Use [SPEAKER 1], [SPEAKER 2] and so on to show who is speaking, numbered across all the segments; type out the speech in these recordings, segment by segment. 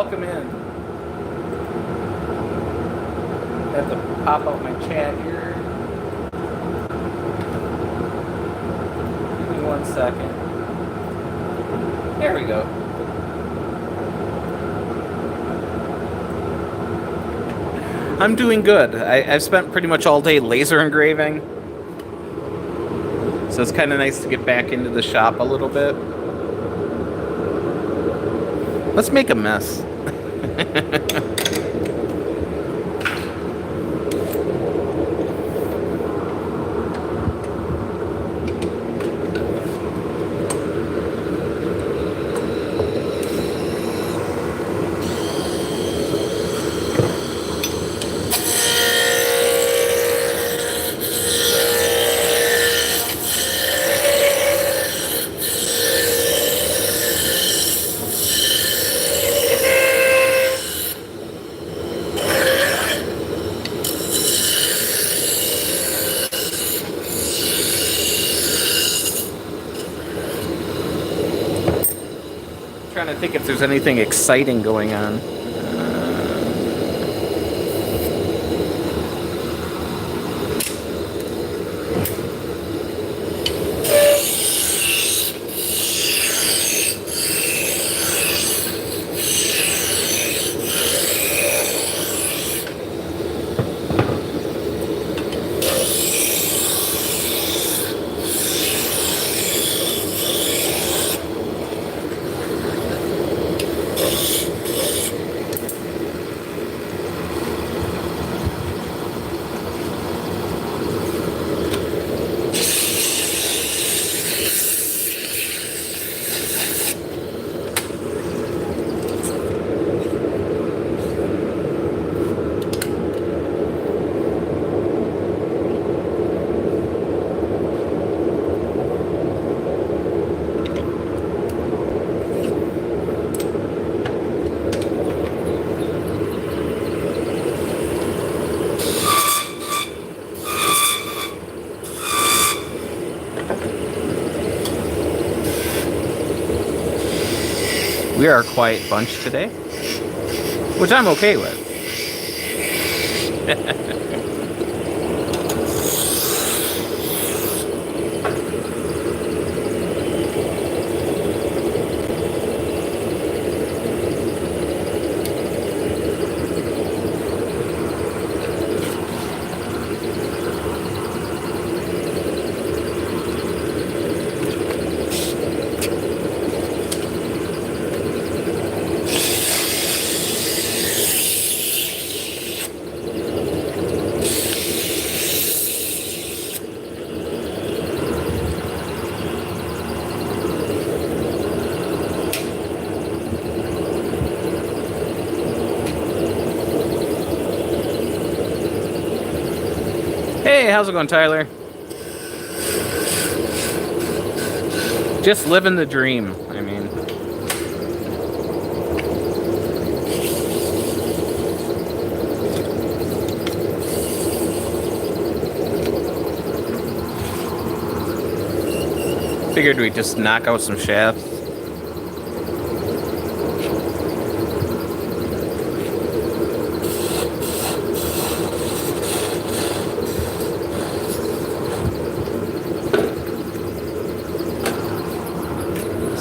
[SPEAKER 1] welcome in. Have to pop out my chat here. Give me 1 second. There we go. I'm doing good. I've spent pretty much all day laser engraving. So it's kind of nice to get back into the shop a little bit. Let's make a mess. Trying to think if there's anything exciting going on. We are a quiet bunch today, which I'm okay with. Hey, how's it going, Tyler? Just living the dream, I mean. Figured we'd just knock out some shafts.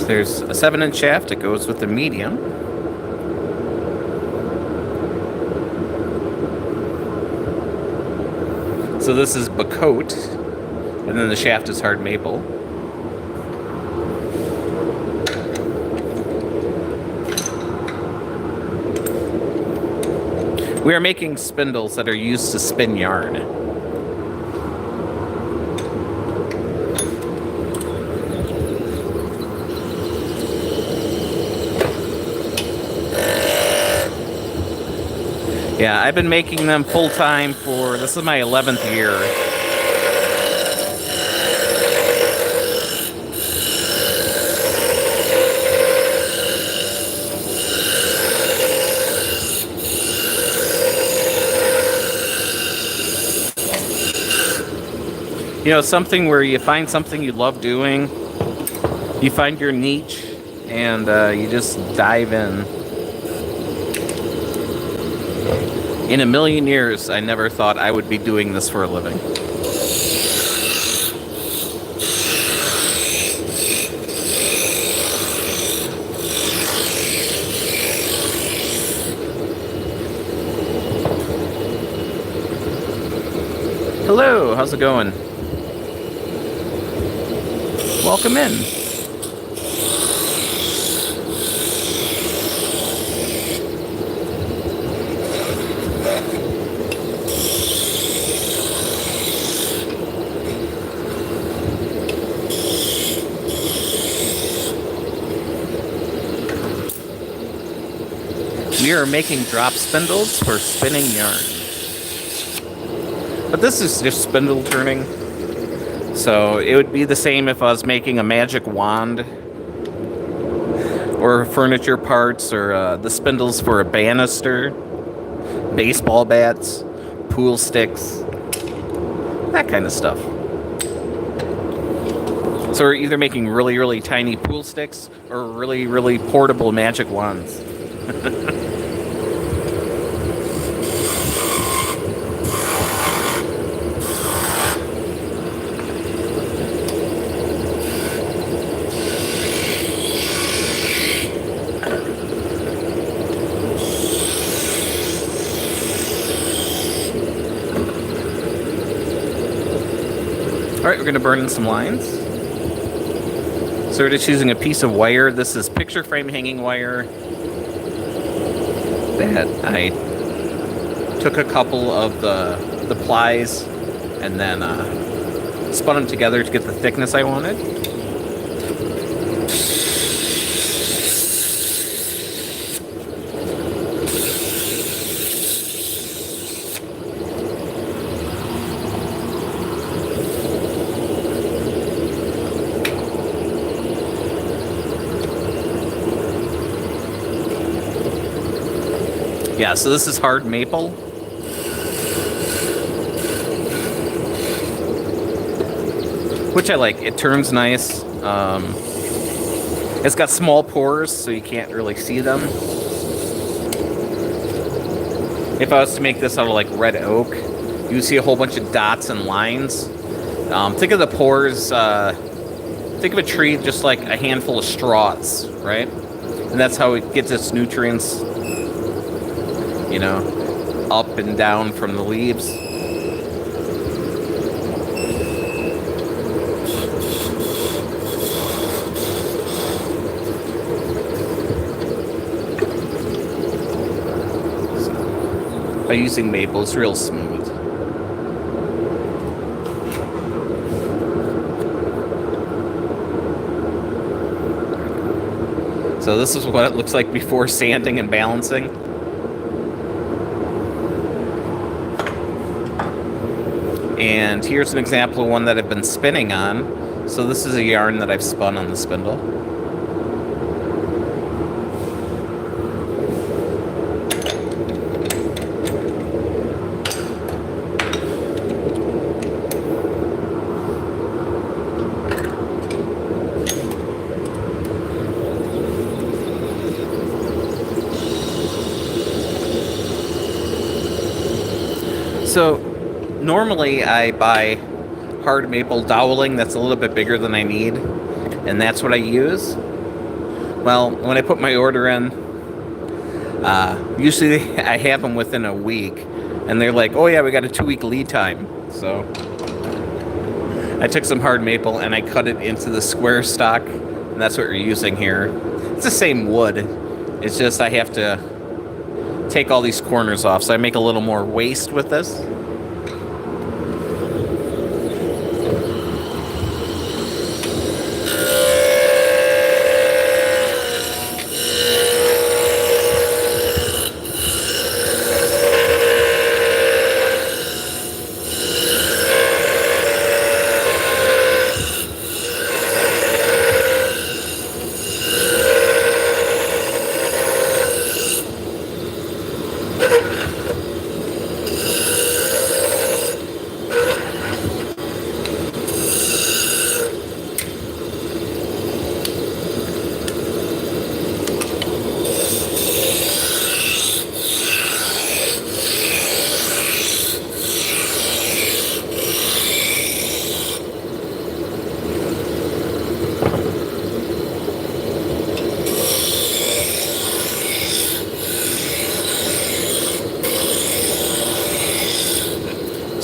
[SPEAKER 1] There's a 7-inch shaft that goes with the medium. So this is Bacote, and then the shaft is hard maple. We are making spindles that are used to spin yarn. Yeah, I've been making them full-time for, this is my 11th year. You know, something where you find something you love doing, you find your niche, and you just dive in. In a million years, I never thought I would be doing this for a living. Hello, how's it going? Welcome in. We are making drop spindles for spinning yarn. But this is just spindle turning. So it would be the same if I was making a magic wand or furniture parts or the spindles for a banister, baseball bats, pool sticks, that kind of stuff. So we're either making really, really tiny pool sticks or really, really portable magic wands. Alright, we're going to burn in some lines. So we're just using a piece of wire. This is picture frame hanging wire that I took a couple of the plies and then spun them together to get the thickness I wanted. Yeah, so this is hard maple. Which I like. It turns nice. It's got small pores, so you can't really see them. If I was to make this out of like red oak, you would see a whole bunch of dots and lines. Think of the pores, think of a tree just like a handful of straws, right? And that's how it gets its nutrients, you know, up and down from the leaves. By using maple, it's real smooth. So this is what it looks like before sanding and balancing. And here's an example of one that I've been spinning on. So this is a yarn that I've spun on the spindle. So normally I buy hard maple doweling that's a little bit bigger than I need, and that's what I use. Well, when I put my order in, usually I have them within a week, and they're like, oh yeah, we got a 2-week lead time. So I took some hard maple and I cut it into the square stock, and that's what we're using here. It's the same wood, it's just I have to take all these corners off, so I make a little more waste with this.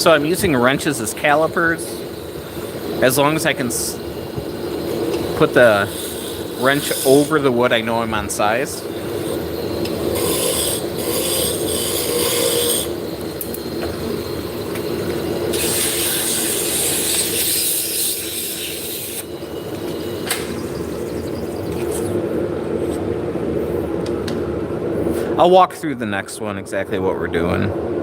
[SPEAKER 1] So I'm using wrenches as calipers. As long as I can put the wrench over the wood, I know I'm on size. I'll walk through the next one, exactly what we're doing.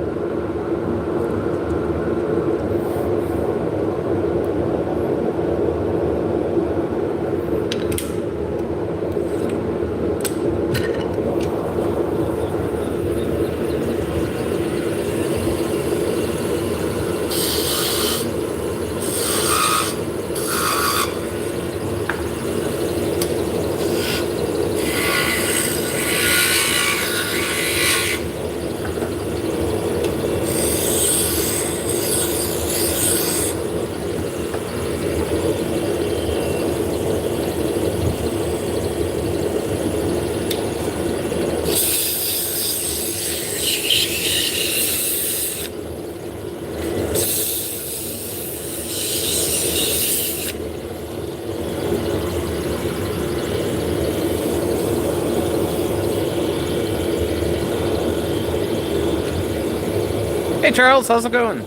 [SPEAKER 1] Hey Charles, how's it going?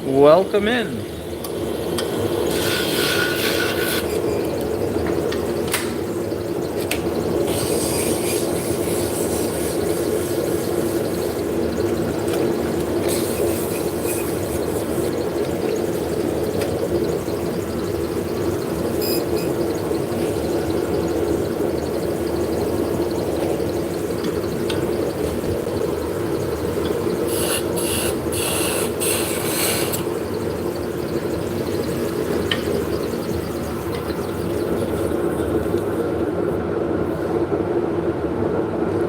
[SPEAKER 1] Welcome in.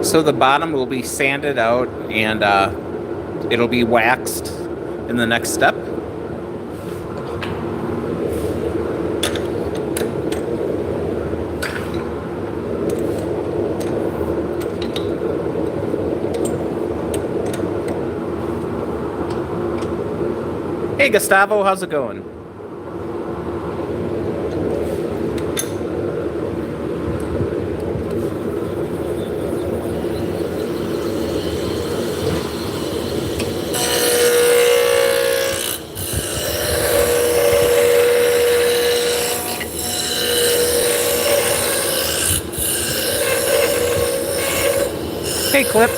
[SPEAKER 1] So the bottom will be sanded out and it'll be waxed in the next step. Hey Gustavo, how's it going? Hey, Clip.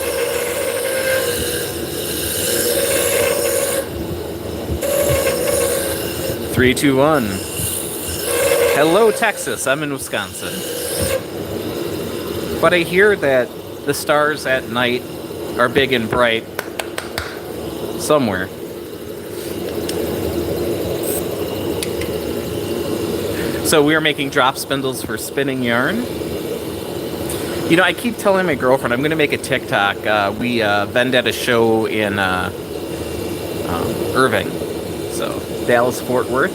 [SPEAKER 1] Three, two, one. Hello, Texas. I'm in Wisconsin. But I hear that the stars at night are big and bright somewhere. So we are making drop spindles for spinning yarn. You know, I keep telling my girlfriend I'm going to make a TikTok. We vend at a show in Irving, so Dallas, Fort Worth.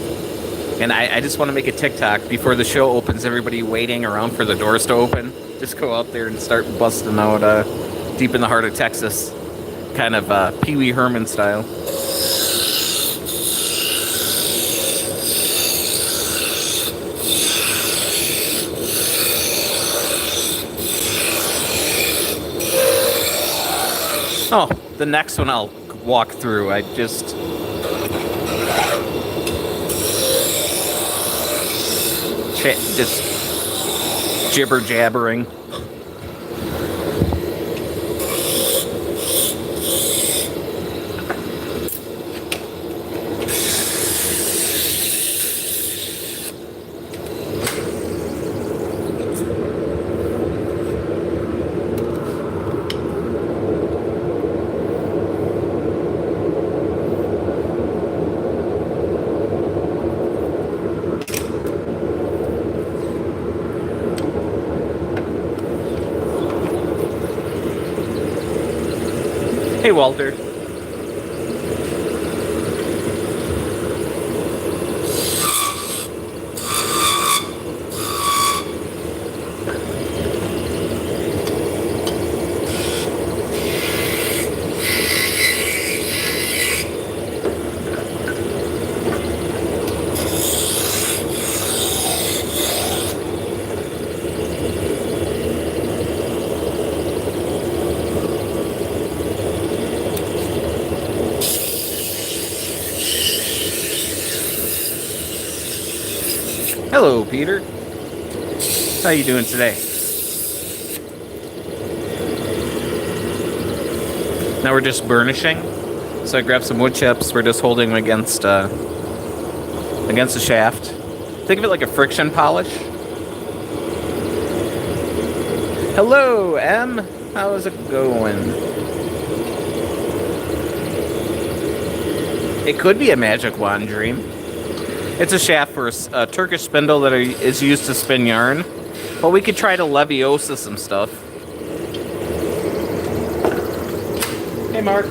[SPEAKER 1] And I just want to make a TikTok before the show opens, everybody waiting around for the doors to open. Just go out there and start busting out deep in the heart of Texas, kind of Pee Wee Herman style. Oh, the next one I'll walk through. I just jibber jabbering. Hey, Walter. Hello, Peter. How you doing today? Now we're just burnishing. So I grabbed some wood chips. We're just holding them against the shaft. Think of it like a friction polish. Hello, M. How's it going? It could be a magic wand dream. It's a shaft for a Turkish spindle that is used to spin yarn. But we could try to Leviosa some stuff. Hey, Mark.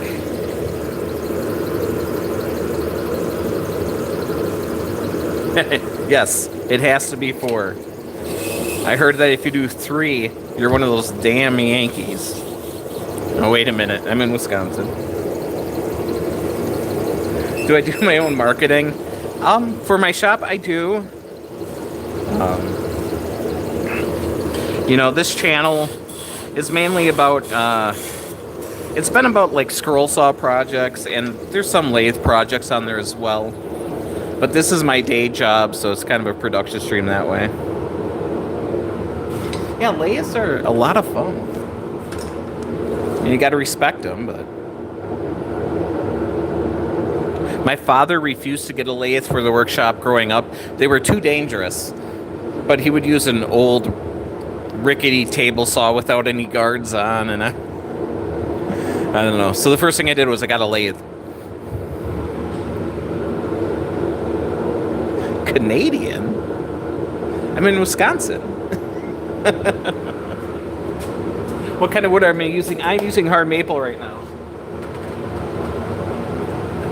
[SPEAKER 1] Yes, it has to be 4. I heard that if you do 3, you're one of those damn Yankees. Oh, wait a minute. I'm in Wisconsin. Do I do my own marketing? For my shop, I do. You know, this channel is mainly about, it's been about like scroll saw projects, and there's some lathe projects on there as well. But this is my day job, so it's kind of a production stream that way. Yeah, lathes are a lot of fun. And you gotta respect them, but... My father refused to get a lathe for the workshop growing up. They were too dangerous. But he would use an old, rickety table saw without any guards on, and I don't know. So the first thing I did was I got a lathe. Canadian? I'm in Wisconsin. What kind of wood am I using? I'm using hard maple right now.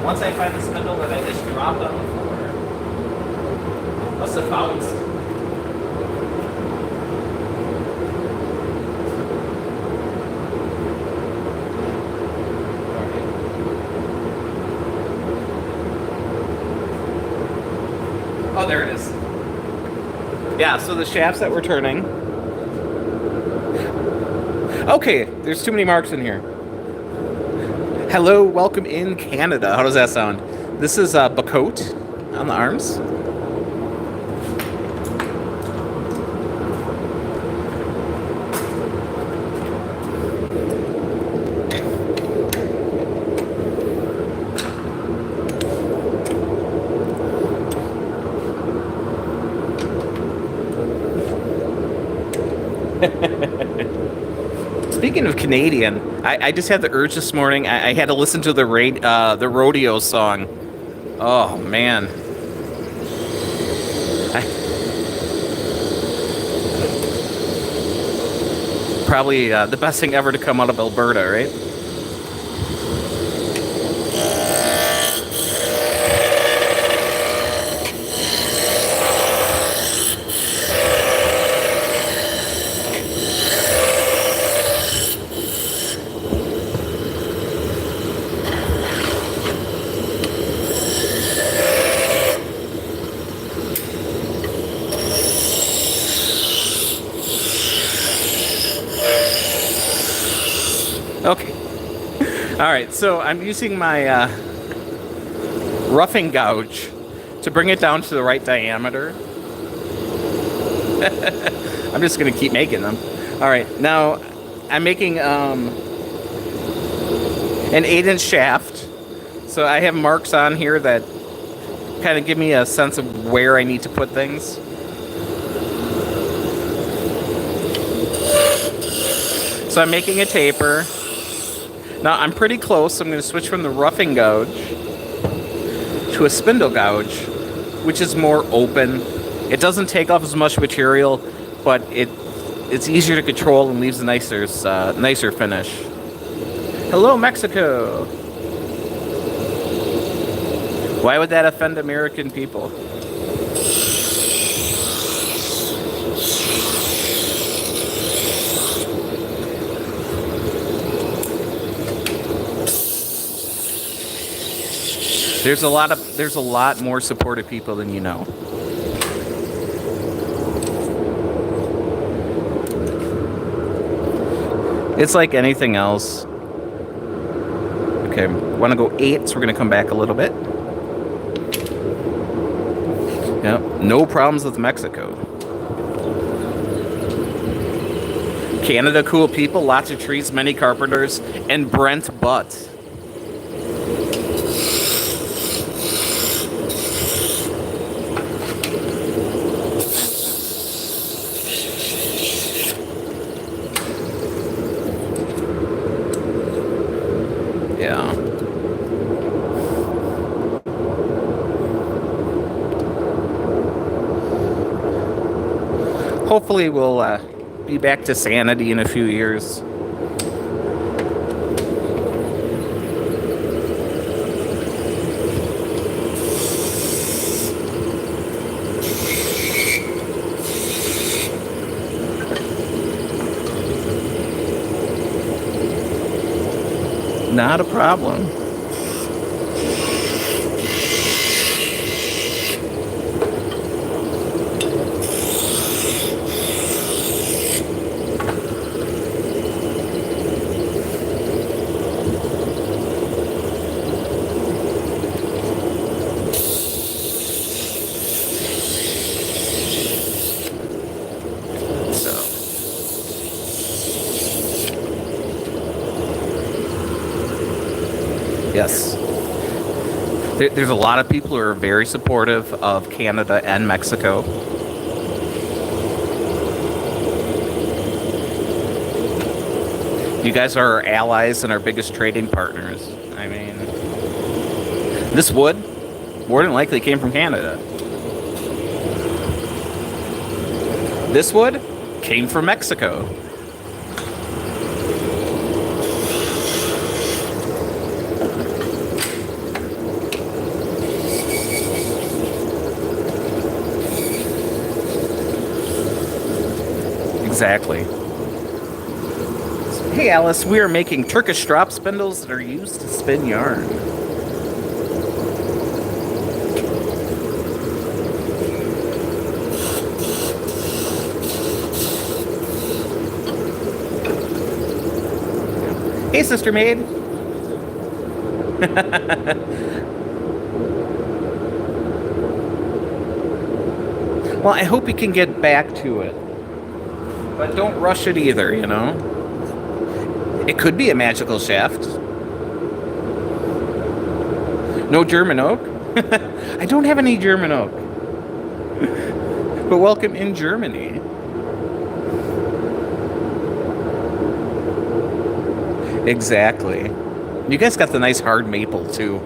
[SPEAKER 1] Once I find the spindle that I just dropped on the floor, must have found. Oh, there it is. Yeah, so the shafts that we're turning. Okay, there's too many marks in here. Hello, welcome in Canada. How does that sound? This is Bacote on the arms. Speaking of Canadian, I just had the urge this morning. I had to listen to the rodeo song. Oh man, probably the best thing ever to come out of Alberta, right? Okay. All right, so I'm using my roughing gouge to bring it down to the right diameter. I'm just going to keep making them. All right, now I'm making an 8-inch shaft. So I have marks on here that kind of give me a sense of where I need to put things. So I'm making a taper. Now I'm pretty close, so I'm going to switch from the roughing gouge to a spindle gouge, which is more open. It doesn't take off as much material, but it's easier to control and leaves a nicer finish. Hello, Mexico! Why would that offend American people? There's a lot more supportive people than you know. It's like anything else. Okay, want to go 8, so we're going to come back a little bit. Yep, no problems with Mexico. Canada, cool people, lots of trees, many carpenters, and Brent Butt. Yeah. Hopefully we'll be back to sanity in a few years. Not a problem. Yes. There's a lot of people who are very supportive of Canada and Mexico. You guys are our allies and our biggest trading partners. I mean, this wood more than likely came from Canada. This wood came from Mexico. Exactly. Hey Alice, we are making Turkish strop spindles that are used to spin yarn. Hey Sister Maid. Well, I hope you can get back to it. But don't rush it either, you know? It could be a magical shaft. No German oak? I don't have any German oak. But welcome in Germany. Exactly. You guys got the nice hard maple, too.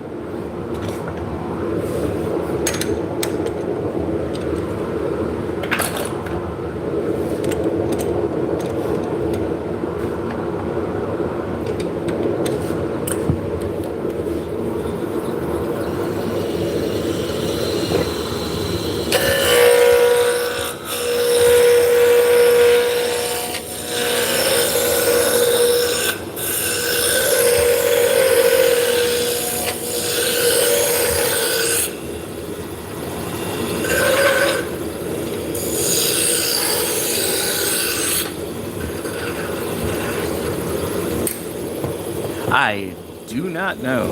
[SPEAKER 1] I do not know.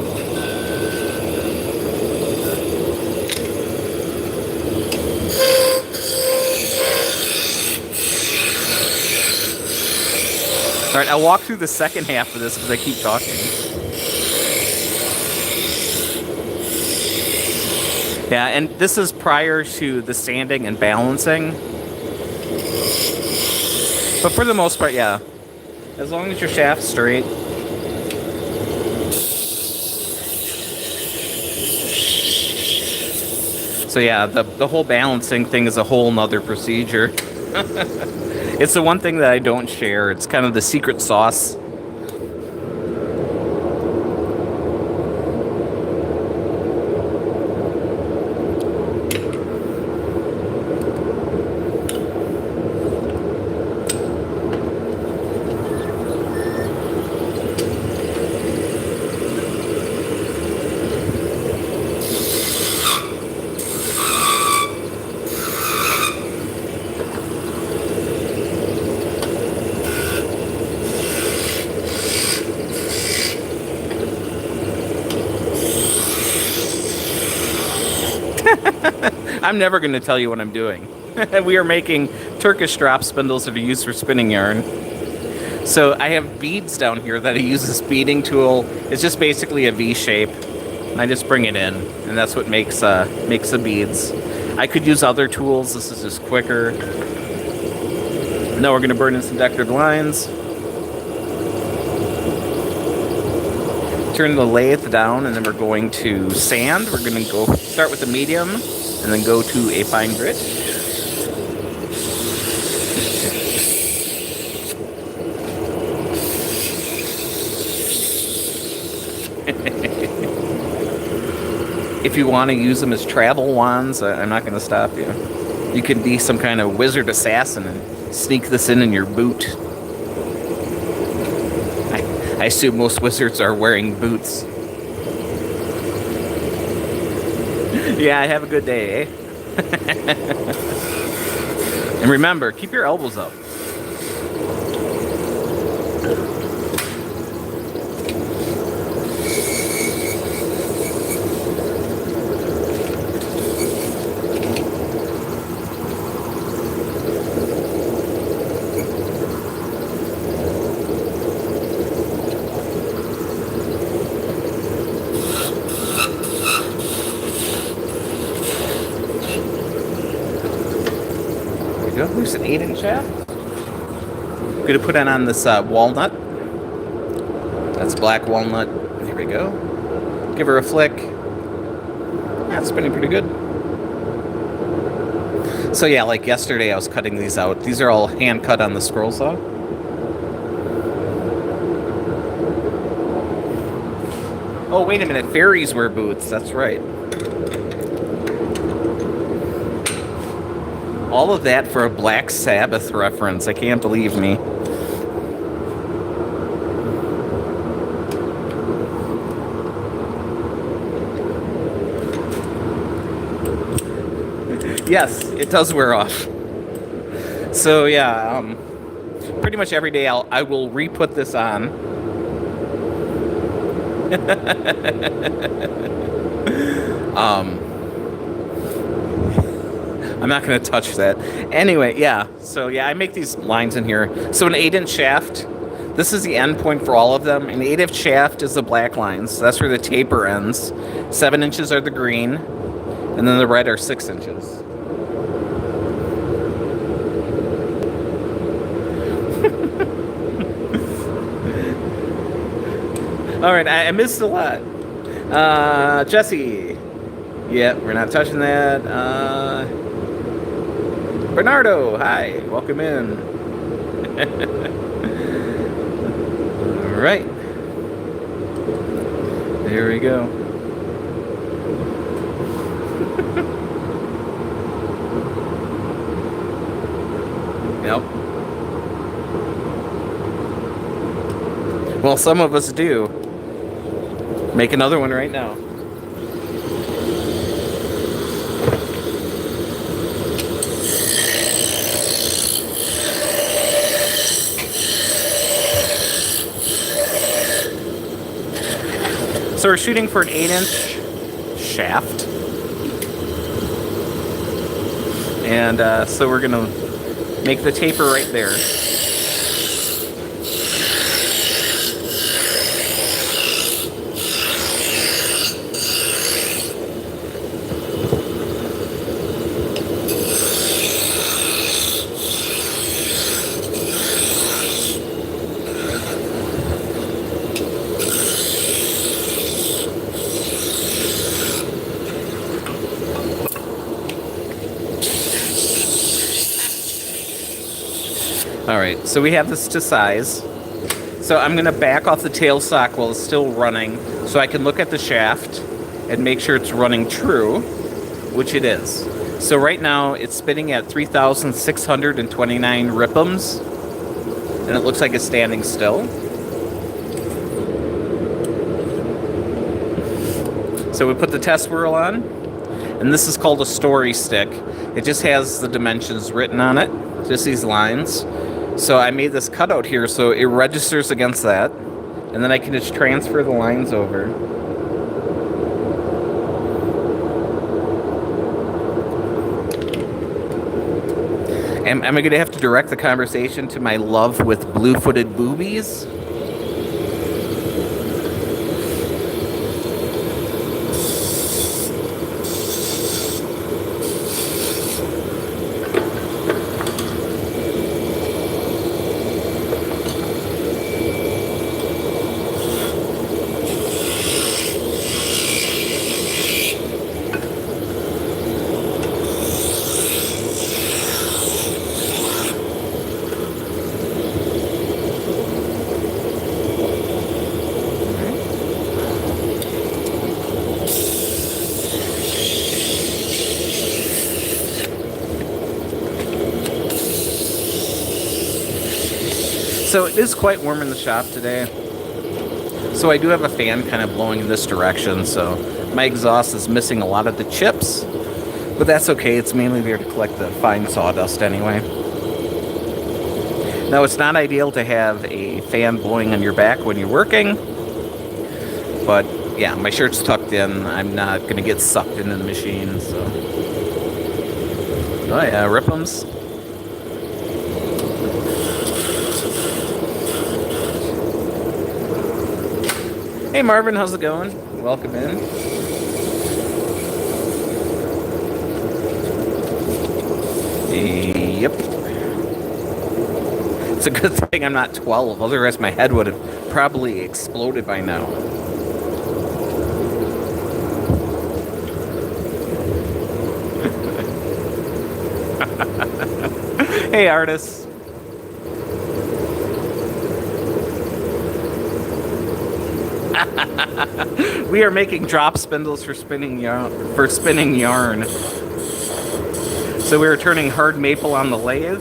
[SPEAKER 1] All right, I'll walk through the second half of this because I keep talking. Yeah, and this is prior to the sanding and balancing. But for the most part, yeah. As long as your shaft's straight. So yeah, the whole balancing thing is a whole nother procedure. It's the one thing that I don't share. It's kind of the secret sauce. I'm never going to tell you what I'm doing. We are making Turkish drop spindles that are used for spinning yarn. So I have beads down here that I use this beading tool. It's just basically a V shape. I just bring it in, and that's what makes the beads. I could use other tools. This is just quicker. Now we're going to burn in some decorative lines. Turn the lathe down, and then we're going to sand. We're going to go start with the medium, and then go to a fine grit. If you want to use them as travel wands, I'm not going to stop you. You could be some kind of wizard assassin and sneak this in your boot. I assume most wizards are wearing boots. Yeah, have a good day, eh? And remember, keep your elbows up. There's an 8-inch shaft. I'm going to put it on this walnut. That's black walnut. Here we go. Give her a flick. That's spinning pretty good. So yeah, like yesterday I was cutting these out. These are all hand cut on the scroll saw. Oh, wait a minute. Fairies wear boots. That's right. All of that for a Black Sabbath reference. I can't believe me. Yes, it does wear off. So yeah, pretty much every day I will re-put this on. I'm not going to touch that. Anyway, yeah. So, yeah, I make these lines in here. So, an 8-inch shaft, this is the end point for all of them. An 8-inch shaft is the black lines. So that's where the taper ends. 7 inches are the green. And then the red are 6 inches. All right, I missed a lot. Jesse. Yeah, we're not touching that. Bernardo, hi, welcome in. All right, there we go. Yep. Well, some of us do. Make another one right now. So we're shooting for an 8-inch shaft. And so we're going to make the taper right there. Alright, so we have this to size. So I'm going to back off the tail sock while it's still running so I can look at the shaft and make sure it's running true, which it is. So right now it's spinning at 3,629 ripams, and it looks like it's standing still. So we put the test whirl on, and this is called a story stick. It just has the dimensions written on it, just these lines. So I made this cutout here so it registers against that, and then I can just transfer the lines over. Am I going to have to direct the conversation to my love with blue-footed boobies? So it is quite warm in the shop today. So I do have a fan kind of blowing in this direction, so my exhaust is missing a lot of the chips, but that's okay. It's mainly there to collect the fine sawdust anyway. Now, it's not ideal to have a fan blowing on your back when you're working, but yeah, my shirt's tucked in. I'm not going to get sucked into the machine, so. Oh yeah, rip'ems. Hey Marvin, how's it going? Welcome in. Yep. It's a good thing I'm not 12, otherwise my head would have probably exploded by now. Hey artists. We are making drop spindles for spinning yarn. So we were turning hard maple on the lathe,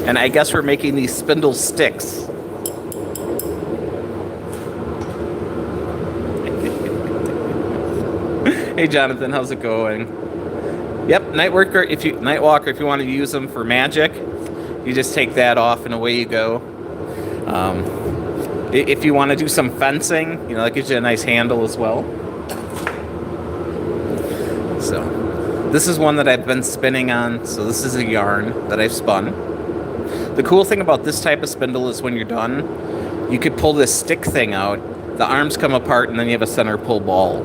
[SPEAKER 1] and I guess we're making these spindle sticks. Hey Jonathan, how's it going? Yep, Nightwalker. If you want to use them for magic, you just take that off and away you go. If you want to do some fencing, you know, that gives you a nice handle as well. So, this is one that I've been spinning on. So this is a yarn that I've spun. The cool thing about this type of spindle is when you're done, you could pull this stick thing out, the arms come apart, and then you have a center pull ball.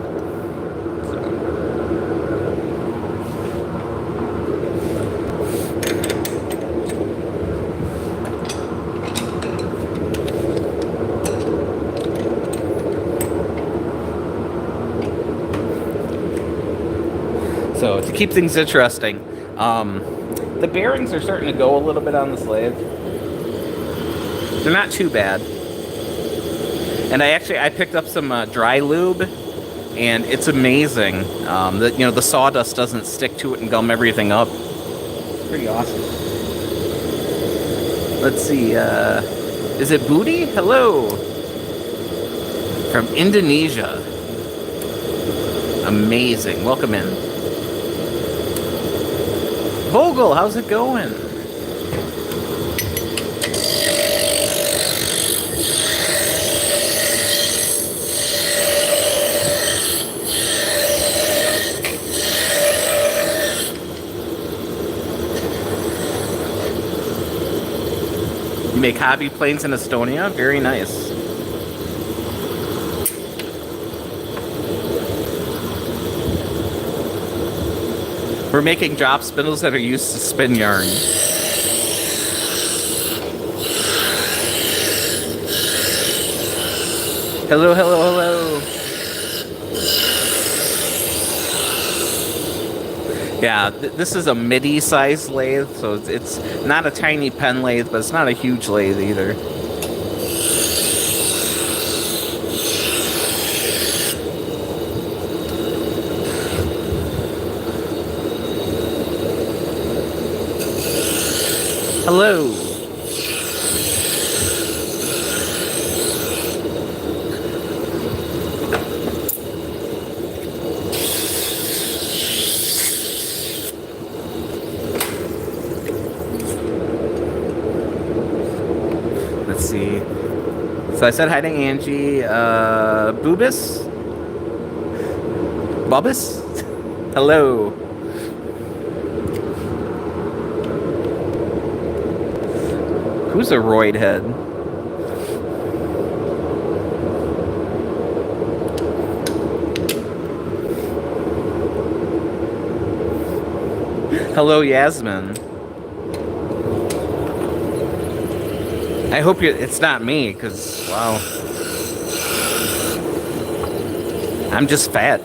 [SPEAKER 1] So to keep things interesting, the bearings are starting to go a little bit on this lathe. They're not too bad. And I picked up some dry lube, and it's amazing that the sawdust doesn't stick to it and gum everything up. It's pretty awesome. Let's see, is it Booty? Hello, from Indonesia. Amazing. Welcome in. Vogel, how's it going? You make hobby planes in Estonia? Very nice. We're making drop spindles that are used to spin yarn. Hello, hello, hello. Yeah, this is a midi-sized lathe, so it's not a tiny pen lathe, but it's not a huge lathe either. Hello. Let's see. So I said hi to Angie. Boobus? Bubus? Hello. Who's a roid head? Hello, Yasmin. I hope it's not me, because, wow. I'm just fat.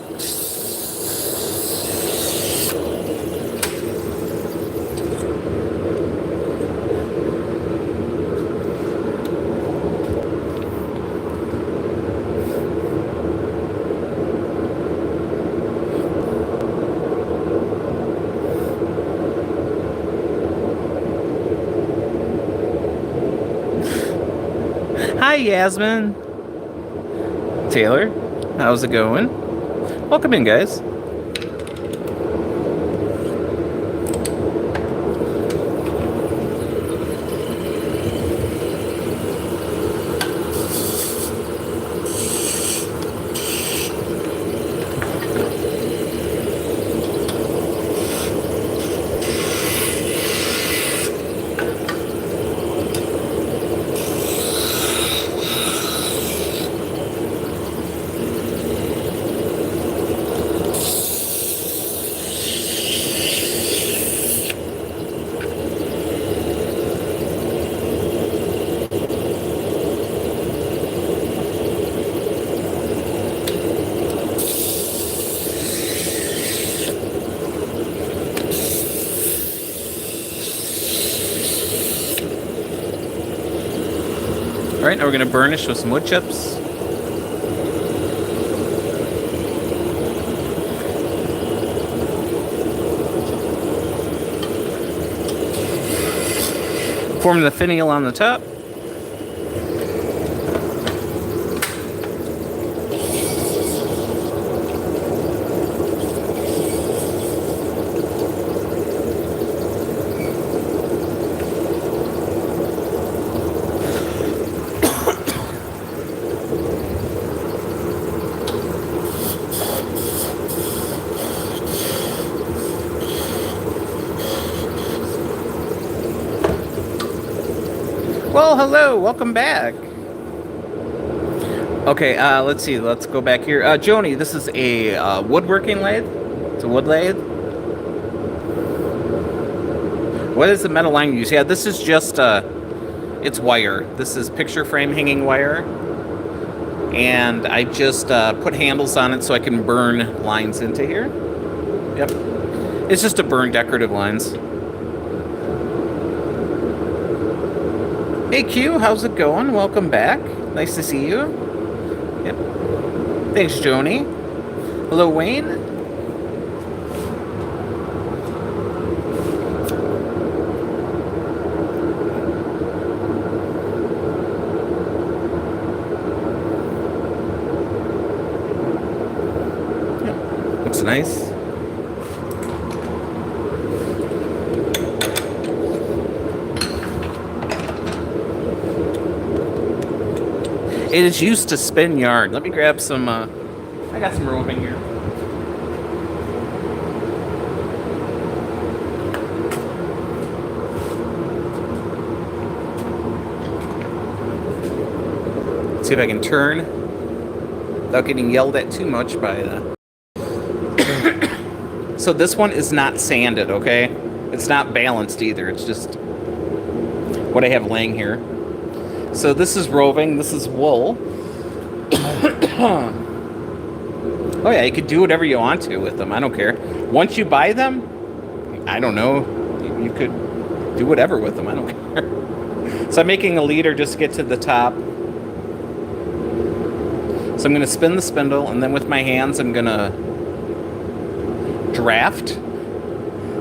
[SPEAKER 1] Hi, Yasmin. Taylor, how's it going? Welcome in, guys. All right, now we're going to burnish with some wood chips. Form the finial on the top. Well, hello, welcome back. Okay, let's see, let's go back here. Joni, this is a woodworking lathe. It's a wood lathe. What is the metal line you use? Yeah, this is just, it's wire. This is picture frame hanging wire. And I just put handles on it so I can burn lines into here. Yep. It's just to burn decorative lines. Hey Q, how's it going? Welcome back. Nice to see you. Yep. Thanks, Joni. Hello, Wayne. Yep. Looks nice. It is used to spin yarn. Let me grab some, I got some roping here. Let's see if I can turn without getting yelled at too much by the... So this one is not sanded, okay? It's not balanced either. It's just what I have laying here. So this is roving, this is wool. Oh yeah, you could do whatever you want to with them, I don't care. Once you buy them, I don't know, you could do whatever with them, I don't care. So I'm making a leader just to get to the top. So I'm gonna spin the spindle, and then with my hands I'm gonna draft.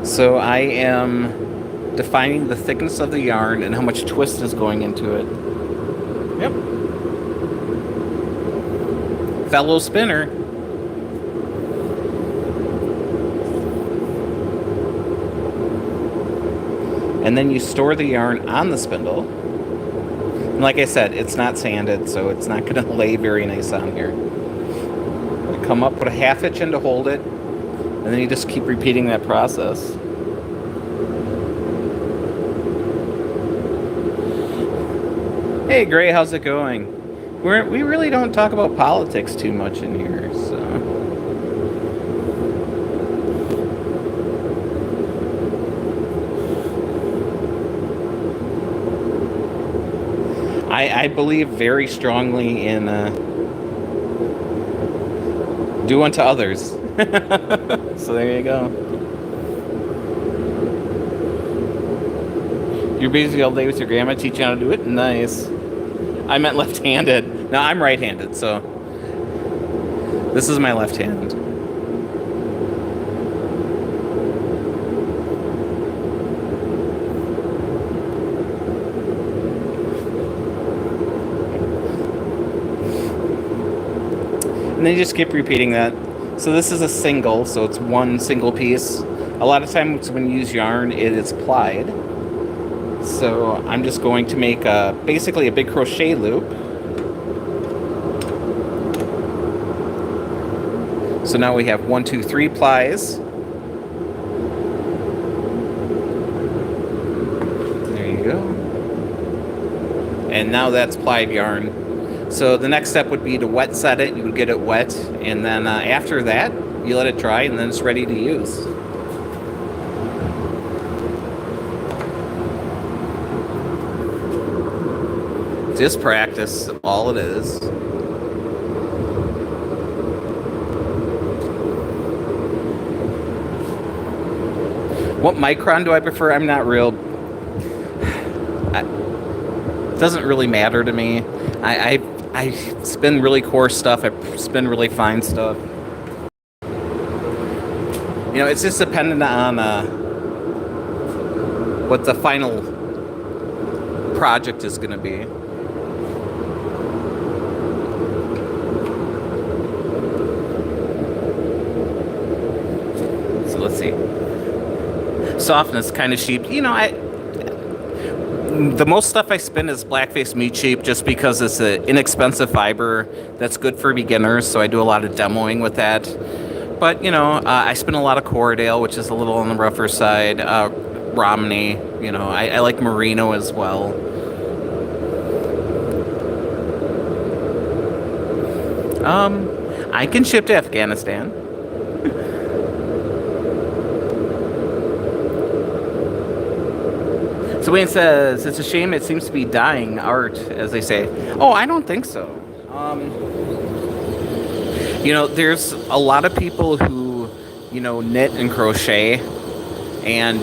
[SPEAKER 1] So I am defining the thickness of the yarn and how much twist is going into it. Yep. Fellow spinner. And then you store the yarn on the spindle. And like I said, it's not sanded, so it's not going to lay very nice on here. You come up, put a half hitch in to hold it, and then you just keep repeating that process. Hey, Gray, how's it going? We really don't talk about politics too much in here, so. I believe very strongly in do unto others. So there you go. You're busy all day with your grandma teaching how to do it? Nice. I meant left-handed. No, I'm right-handed, so this is my left hand. And then you just keep repeating that. So this is a single, so it's one single piece. A lot of times when you use yarn, it is plied. So I'm just going to make basically a big crochet loop. So now we have 1, 2, 3 plies. There you go. And now that's plied yarn. So the next step would be to wet set it. You would get it wet, and then after that, you let it dry, and then it's ready to use. Just practice, all it is. What micron do I prefer? I'm not real. It doesn't really matter to me. I spin really coarse stuff. I spin really fine stuff. You know, it's just dependent on what the final project is going to be. So let's see. Softness kind of cheap. You know, the most stuff I spin is blackface meat cheap just because it's an inexpensive fiber that's good for beginners, so I do a lot of demoing with that. But, you know, I spin a lot of Corriedale, which is a little on the rougher side. Romney, you know, I like Merino as well. I can ship to Afghanistan. So Wayne says, it's a shame it seems to be dying art, as they say. Oh, I don't think so. You know, there's a lot of people who, you know, knit and crochet. And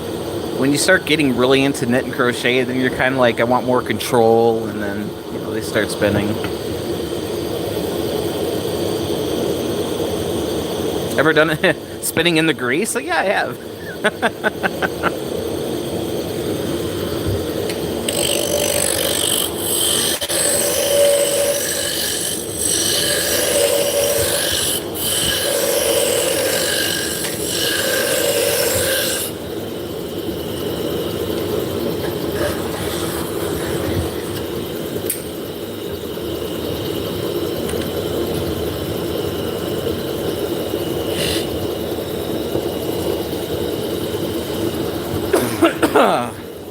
[SPEAKER 1] when you start getting really into knit and crochet, then you're kind of like, I want more control. And then, you know, they start spinning. Ever done it? Spinning in the grease? Like, yeah, I have.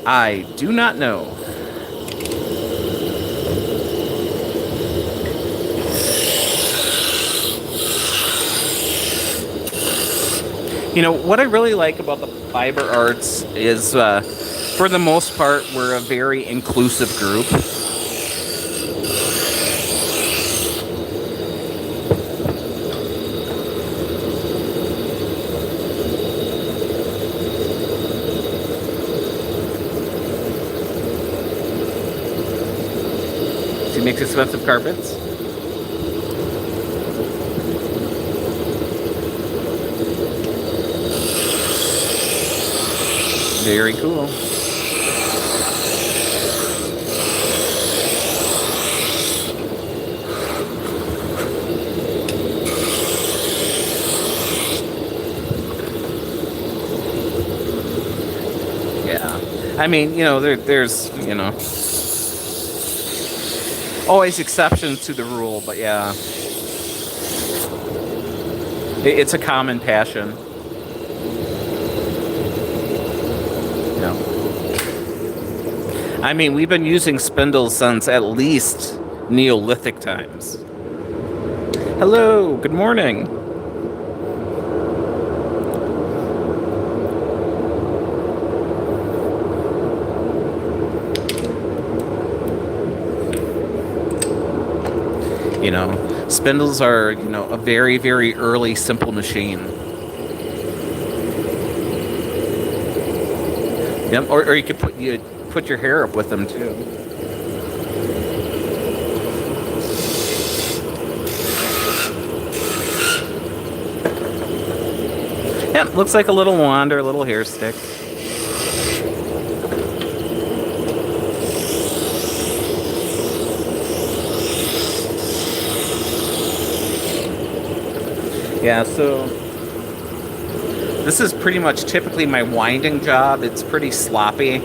[SPEAKER 1] I do not know. You know, what I really like about the fiber arts is, for the most part, we're a very inclusive group. Makes expensive carpets. Very cool. Yeah. I mean, you know, there's, you know, always exceptions to the rule, but yeah. It's a common passion. Yeah. I mean, we've been using spindles since at least Neolithic times. Hello, good morning. You know, spindles are, you know, a very, very early simple machine. Yep, or you could put your hair up with them too. Yep, looks like a little wand or a little hair stick. Yeah, so this is pretty much typically my winding job. It's pretty sloppy.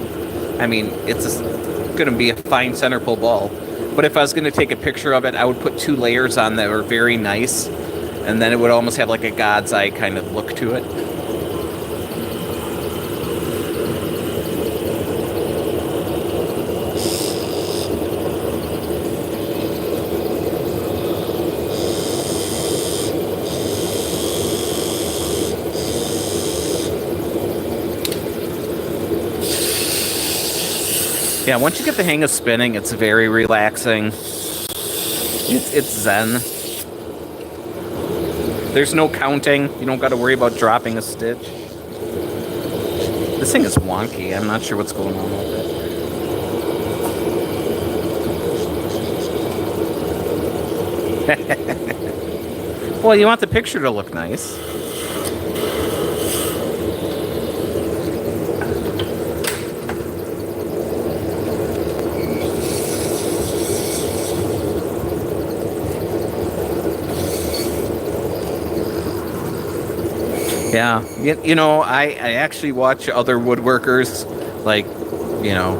[SPEAKER 1] I mean, it's going to be a fine center pull ball. But if I was going to take a picture of it, I would put 2 layers on that were very nice. And then it would almost have like a God's eye kind of look to it. Yeah, once you get the hang of spinning, it's very relaxing. It's zen. There's no counting. You don't got to worry about dropping a stitch. This thing is wonky. I'm not sure what's going on with it. Well, you want the picture to look nice. Yeah, you know, I actually watch other woodworkers, like, you know,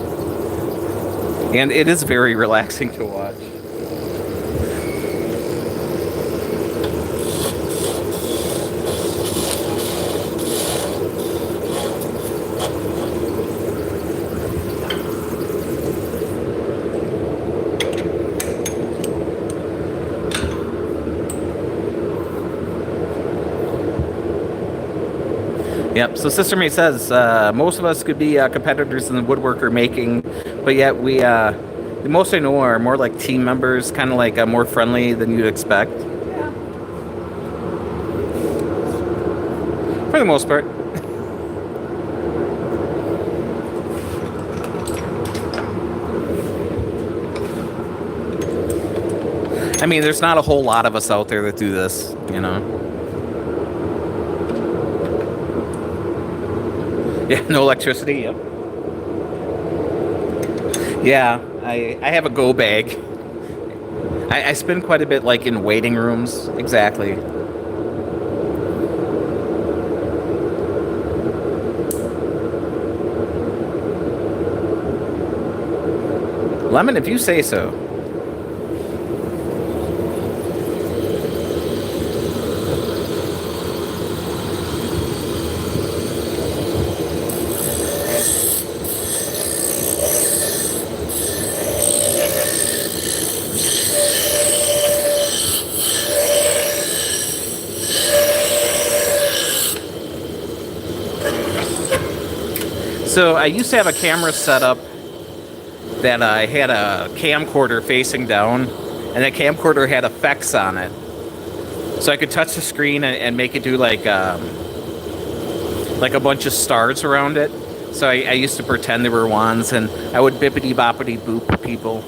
[SPEAKER 1] and it is very relaxing to watch. Yep. So Sister May says most of us could be competitors in the woodworker making, but yet we, the most I know are more like team members, kind of like more friendly than you'd expect.
[SPEAKER 2] Yeah.
[SPEAKER 1] For the most part. I mean, there's not a whole lot of us out there that do this, you know. Yeah, no electricity, yep. Yeah, I have a go bag. I spend quite a bit like in waiting rooms, exactly. Lemon, if you say so. So I used to have a camera set up that I had a camcorder facing down, and that camcorder had effects on it. So I could touch the screen and make it do like a bunch of stars around it. So I used to pretend they were wands, and I would bippity boppity boop people.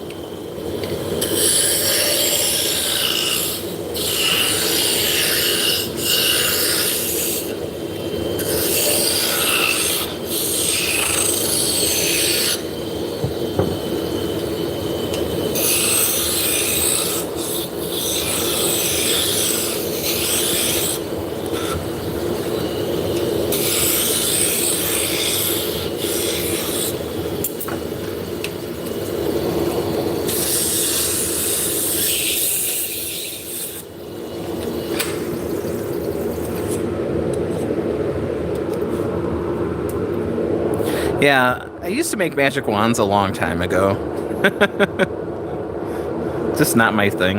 [SPEAKER 1] Yeah, I used to make magic wands a long time ago. Just not my thing.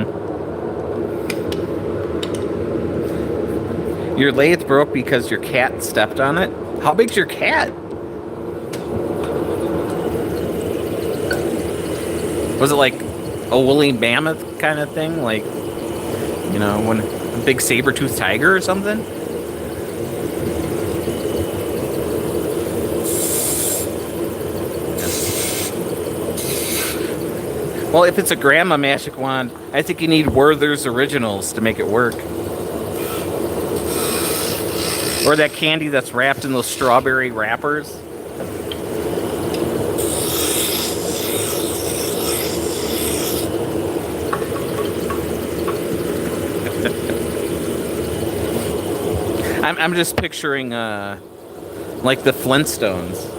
[SPEAKER 1] Your lathe broke because your cat stepped on it? How big's your cat? Was it like a woolly mammoth kind of thing? Like, you know, when a big saber-toothed tiger or something? Well, if it's a grandma magic wand, I think you need Werther's Originals to make it work. Or that candy that's wrapped in those strawberry wrappers. I'm just picturing like the Flintstones.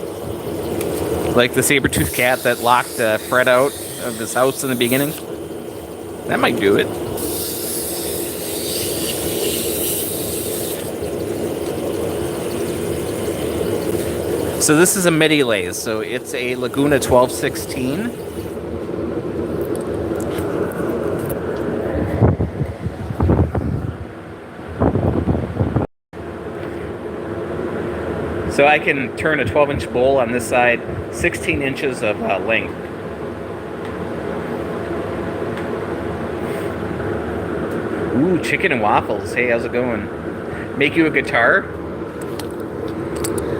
[SPEAKER 1] Like the saber-toothed cat that locked Fred out of his house in the beginning. That might do it. So this is a MIDI lathe. So it's a Laguna 1216. So I can turn a 12-inch bowl on this side, 16 inches of length. Ooh, chicken and waffles. Hey, how's it going? Make you a guitar?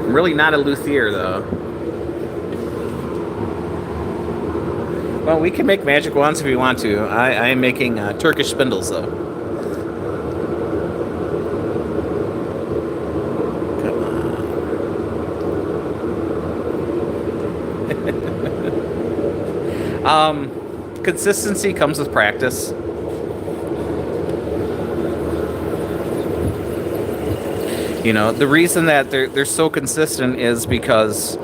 [SPEAKER 1] I'm really not a luthier, though. Well, we can make magic wands if we want to. I am making Turkish spindles, though. Consistency comes with practice. You know, the reason that they're so consistent is because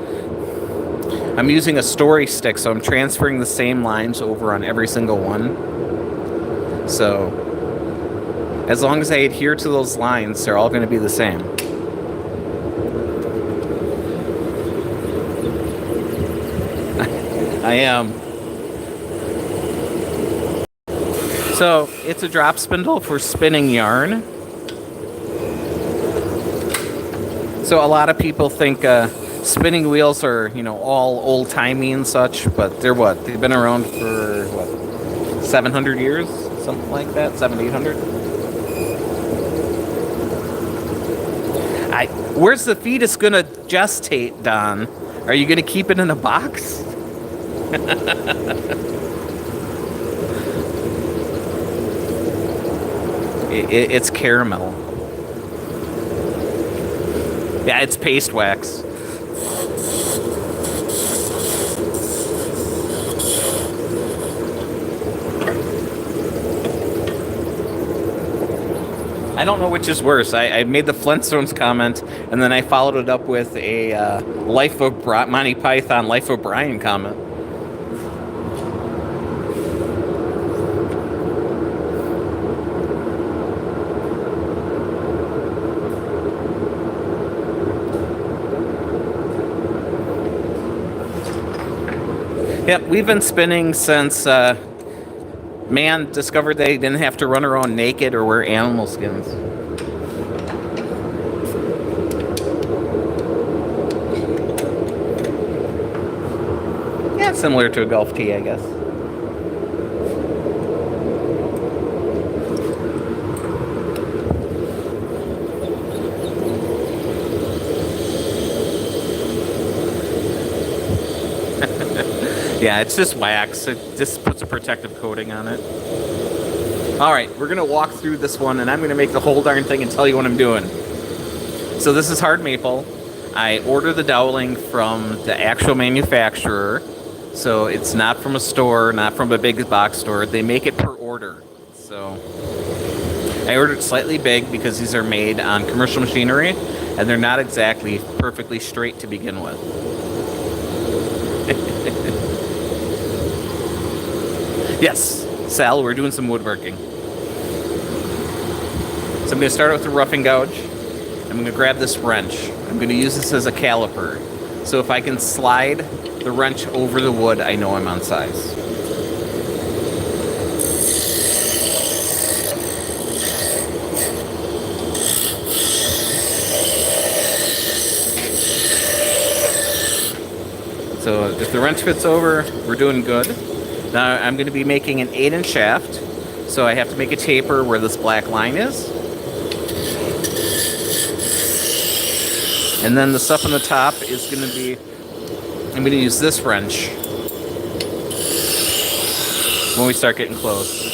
[SPEAKER 1] I'm using a story stick, so I'm transferring the same lines over on every single one. So as long as I adhere to those lines, they're all going to be the same. I am. So it's a drop spindle for spinning yarn. So a lot of people think spinning wheels are, you know, all old-timey and such, but they're what? They've been around for, what, 700 years? Something like that? 700, 800? Where's the fetus gonna gestate, Don? Are you gonna keep it in a box? It's caramel. Yeah, it's paste wax. I don't know which is worse. I made the Flintstones comment, and then I followed it up with a Life of Monty Python, Life of Brian comment. Yep, we've been spinning since man discovered they didn't have to run around naked or wear animal skins. Yeah, it's similar to a golf tee, I guess. Yeah, it's just wax. It just puts a protective coating on it. Alright, we're going to walk through this one, and I'm going to make the whole darn thing and tell you what I'm doing. So this is hard maple. I order the doweling from the actual manufacturer. So it's not from a store, not from a big box store. They make it per order. So I ordered slightly big because these are made on commercial machinery, and they're not exactly perfectly straight to begin with. Yes, Sal, we're doing some woodworking. So I'm going to start out with the roughing gouge. I'm going to grab this wrench. I'm going to use this as a caliper. So if I can slide the wrench over the wood, I know I'm on size. So if the wrench fits over, we're doing good. Now I'm going to be making an 8-inch shaft. So I have to make a taper where this black line is. And then the stuff on the top is going to be, I'm going to use this wrench when we start getting close.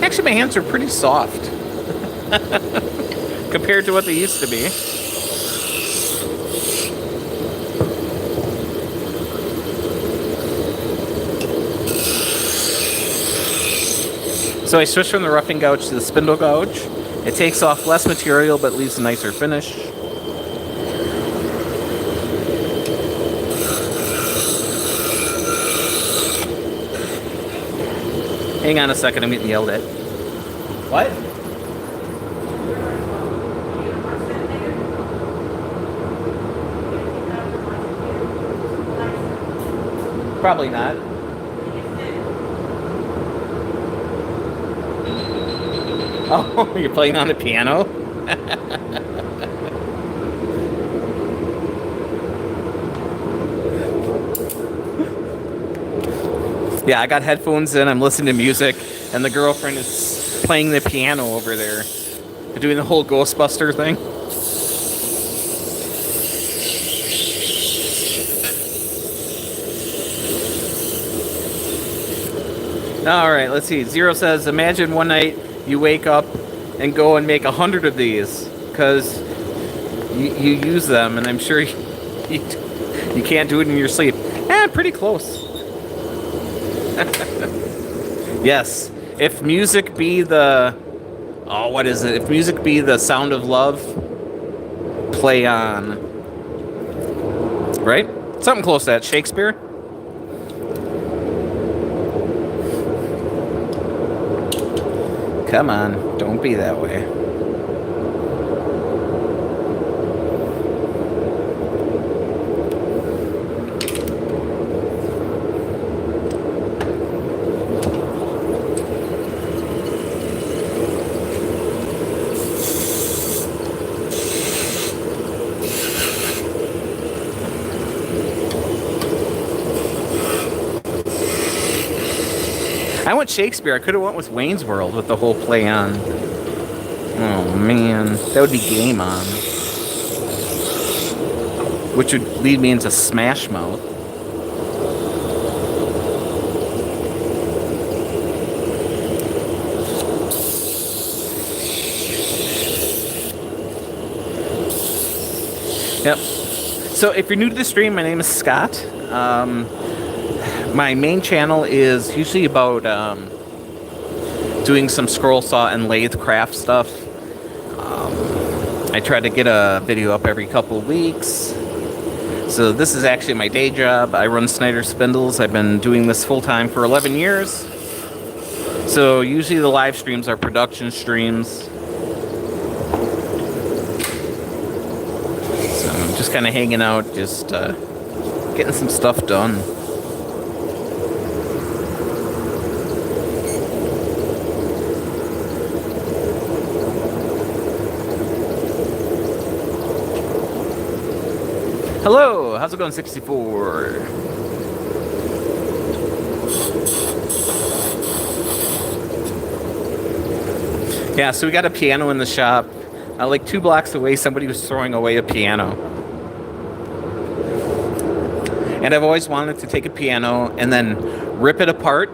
[SPEAKER 1] Actually, my hands are pretty soft compared to what they used to be. So I switched from the roughing gouge to the spindle gouge. It takes off less material but leaves a nicer finish. Hang on a second, I'm getting yelled at. What? Probably not. Oh, you're playing on the piano? Yeah, I got headphones in, I'm listening to music, and the girlfriend is playing the piano over there. They're doing the whole Ghostbuster thing. Alright, let's see. Zero says, imagine one night you wake up and go and make 100 of these, because you use them, and I'm sure you can't do it in your sleep. Pretty close. Yes. If music be the... Oh, what is it? If music be the sound of love, play on. Right? Something close to that. Shakespeare? Come on. Don't be that way. I went Shakespeare. I could have went with Wayne's World with the whole play on. Oh man, that would be Game On, which would lead me into Smash Mouth. Yep. So if you're new to the stream, my name is Scott. My main channel is usually about doing some scroll saw and lathe craft stuff. I try to get a video up every couple of weeks. So this is actually my day job. I run Snyder Spindles. I've been doing this full-time for 11 years. So usually the live streams are production streams. So I'm just kind of hanging out, just getting some stuff done. Hello, how's it going, 64? Yeah, so we got a piano in the shop. Like 2 blocks away, somebody was throwing away a piano. And I've always wanted to take a piano and then rip it apart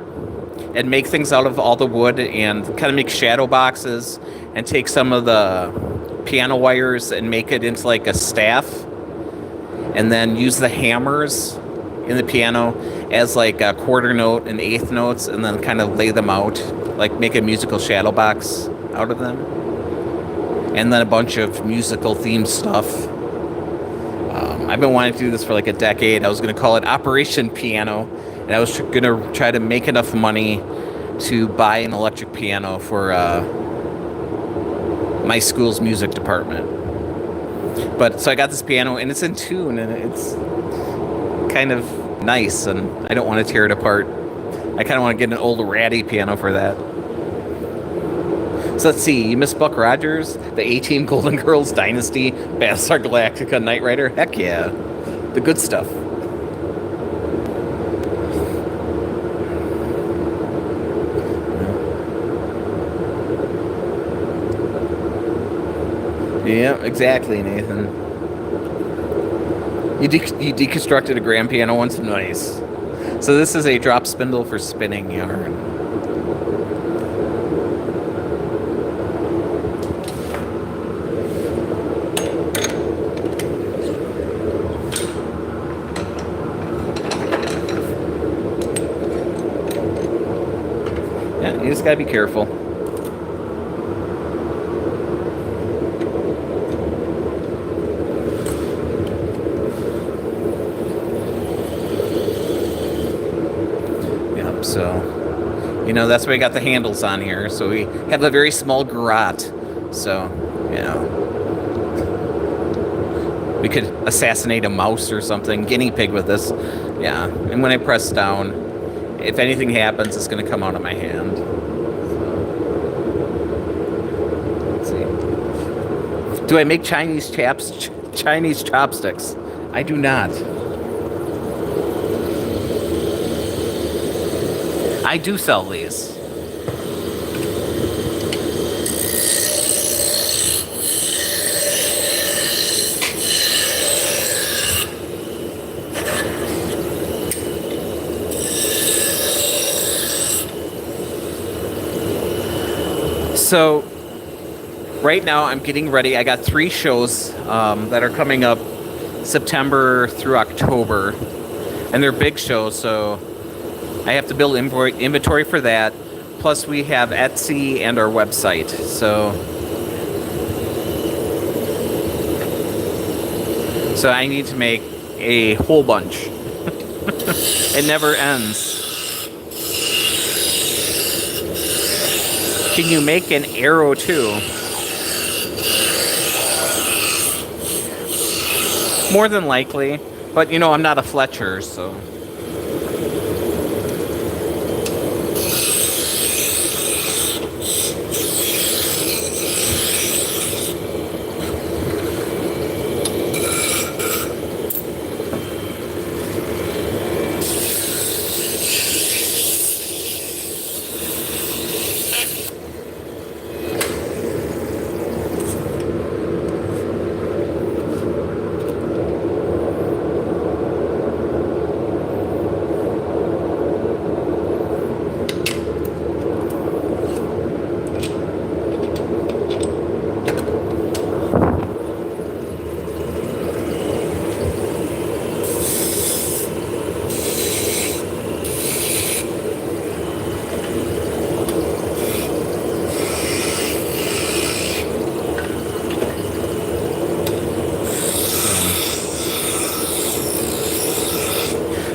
[SPEAKER 1] and make things out of all the wood and kind of make shadow boxes and take some of the piano wires and make it into like a staff. And then use the hammers in the piano as like a quarter note and eighth notes, and then kind of lay them out, like make a musical shadow box out of them. And then a bunch of musical themed stuff. I've been wanting to do this for like a decade. I was going to call it Operation Piano, and I was going to try to make enough money to buy an electric piano for my school's music department. But so I got this piano, and it's in tune, and it's kind of nice, and I don't want to tear it apart. I kind of want to get an old ratty piano for that. So let's see. You missed Buck Rogers, the A-Team, Golden Girls, Dynasty, Battlestar Galactica, Knight Rider. Heck yeah, the good stuff. Yeah, exactly, Nathan. You deconstructed a grand piano once? Nice. So this is a drop spindle for spinning yarn. Yeah, you just gotta be careful. So, you know, that's why we got the handles on here. So we have a very small garrote. So, you know, we could assassinate a mouse or something, guinea pig with this. Yeah, and when I press down, if anything happens, it's going to come out of my hand. Let's see. Do I make Chinese chopsticks? I do not. I do sell these. So, right now I'm getting ready. I got 3 shows that are coming up September through October. And they're big shows, so I have to build inventory for that. Plus, we have Etsy and our website. So I need to make a whole bunch. It never ends. Can you make an arrow too? More than likely. But, you know, I'm not a Fletcher, so...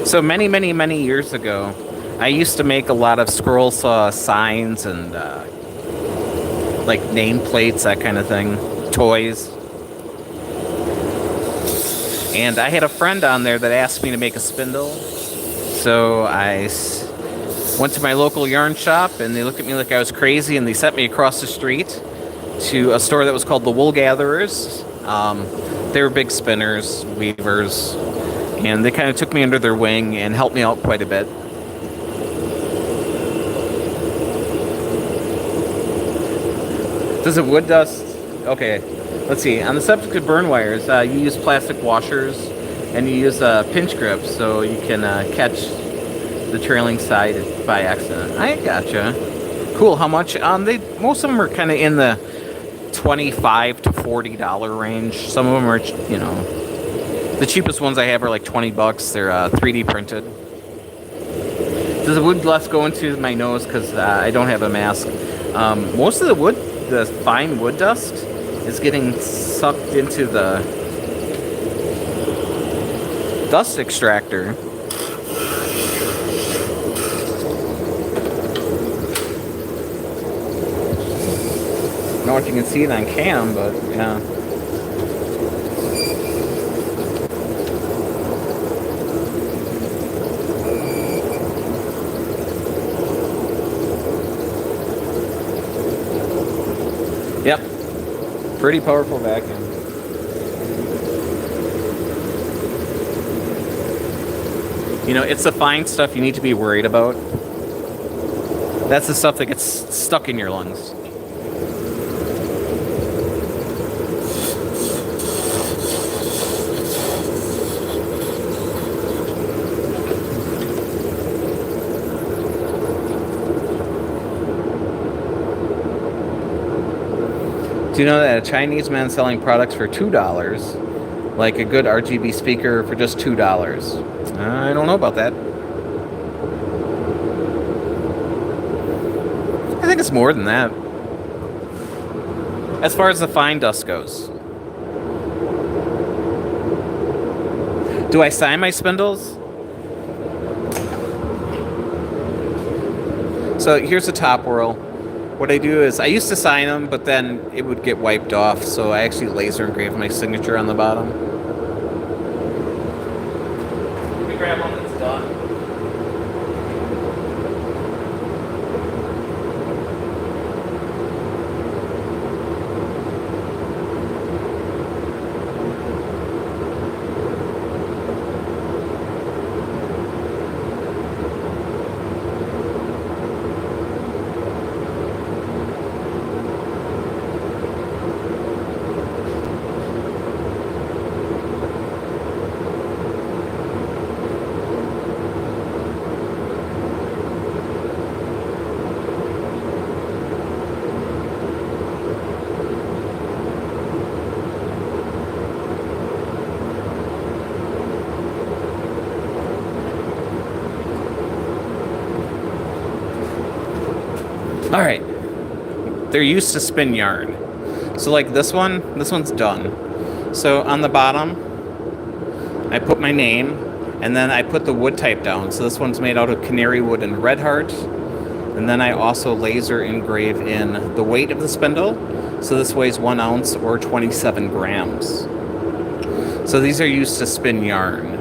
[SPEAKER 1] So many years ago, I used to make a lot of scroll saw signs and like nameplates, that kind of thing, toys. And I had a friend on there that asked me to make a spindle. So I went to my local yarn shop, and they looked at me like I was crazy, and they sent me across the street to a store that was called the Wool Gatherers. They were big spinners, weavers, and they kind of took me under their wing and helped me out quite a bit. Does it wood dust? Okay, let's see. On the subject of burn wires, you use plastic washers and you use a pinch grip so you can catch the trailing side by accident. I gotcha. Cool. How much? Most of them are kind of in the $25 to $40 range. Some of them are, you know, the cheapest ones I have are like $20. They're 3D printed. Does the wood dust go into my nose because I don't have a mask? Most of the wood, the fine wood dust, is getting sucked into the dust extractor. I don't know if you can see it on cam, but yeah. Pretty powerful vacuum. You know, it's the fine stuff you need to be worried about. That's the stuff that gets stuck in your lungs. Do you know that a Chinese man selling products for $2, like a good RGB speaker for just $2? I don't know about that. I think it's more than that. As far as the fine dust goes. Do I sign my spindles? So here's the top whirl. What I do is I used to sign them, but then it would get wiped off, so I actually laser engrave my signature on the bottom. Let me grab one that's done. All right, they're used to spin yarn. So like this one's done. So on the bottom, I put my name, and then I put the wood type down. So this one's made out of canary wood and red heart. And then I also laser engrave in the weight of the spindle. So this weighs 1 ounce or 27 grams. So these are used to spin yarn.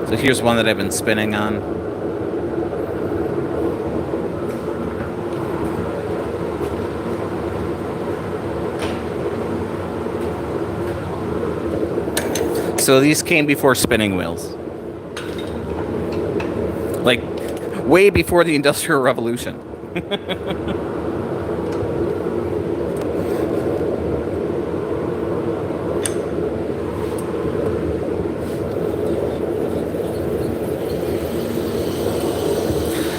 [SPEAKER 1] So here's one that I've been spinning on. So these came before spinning wheels. Like, way before the Industrial Revolution.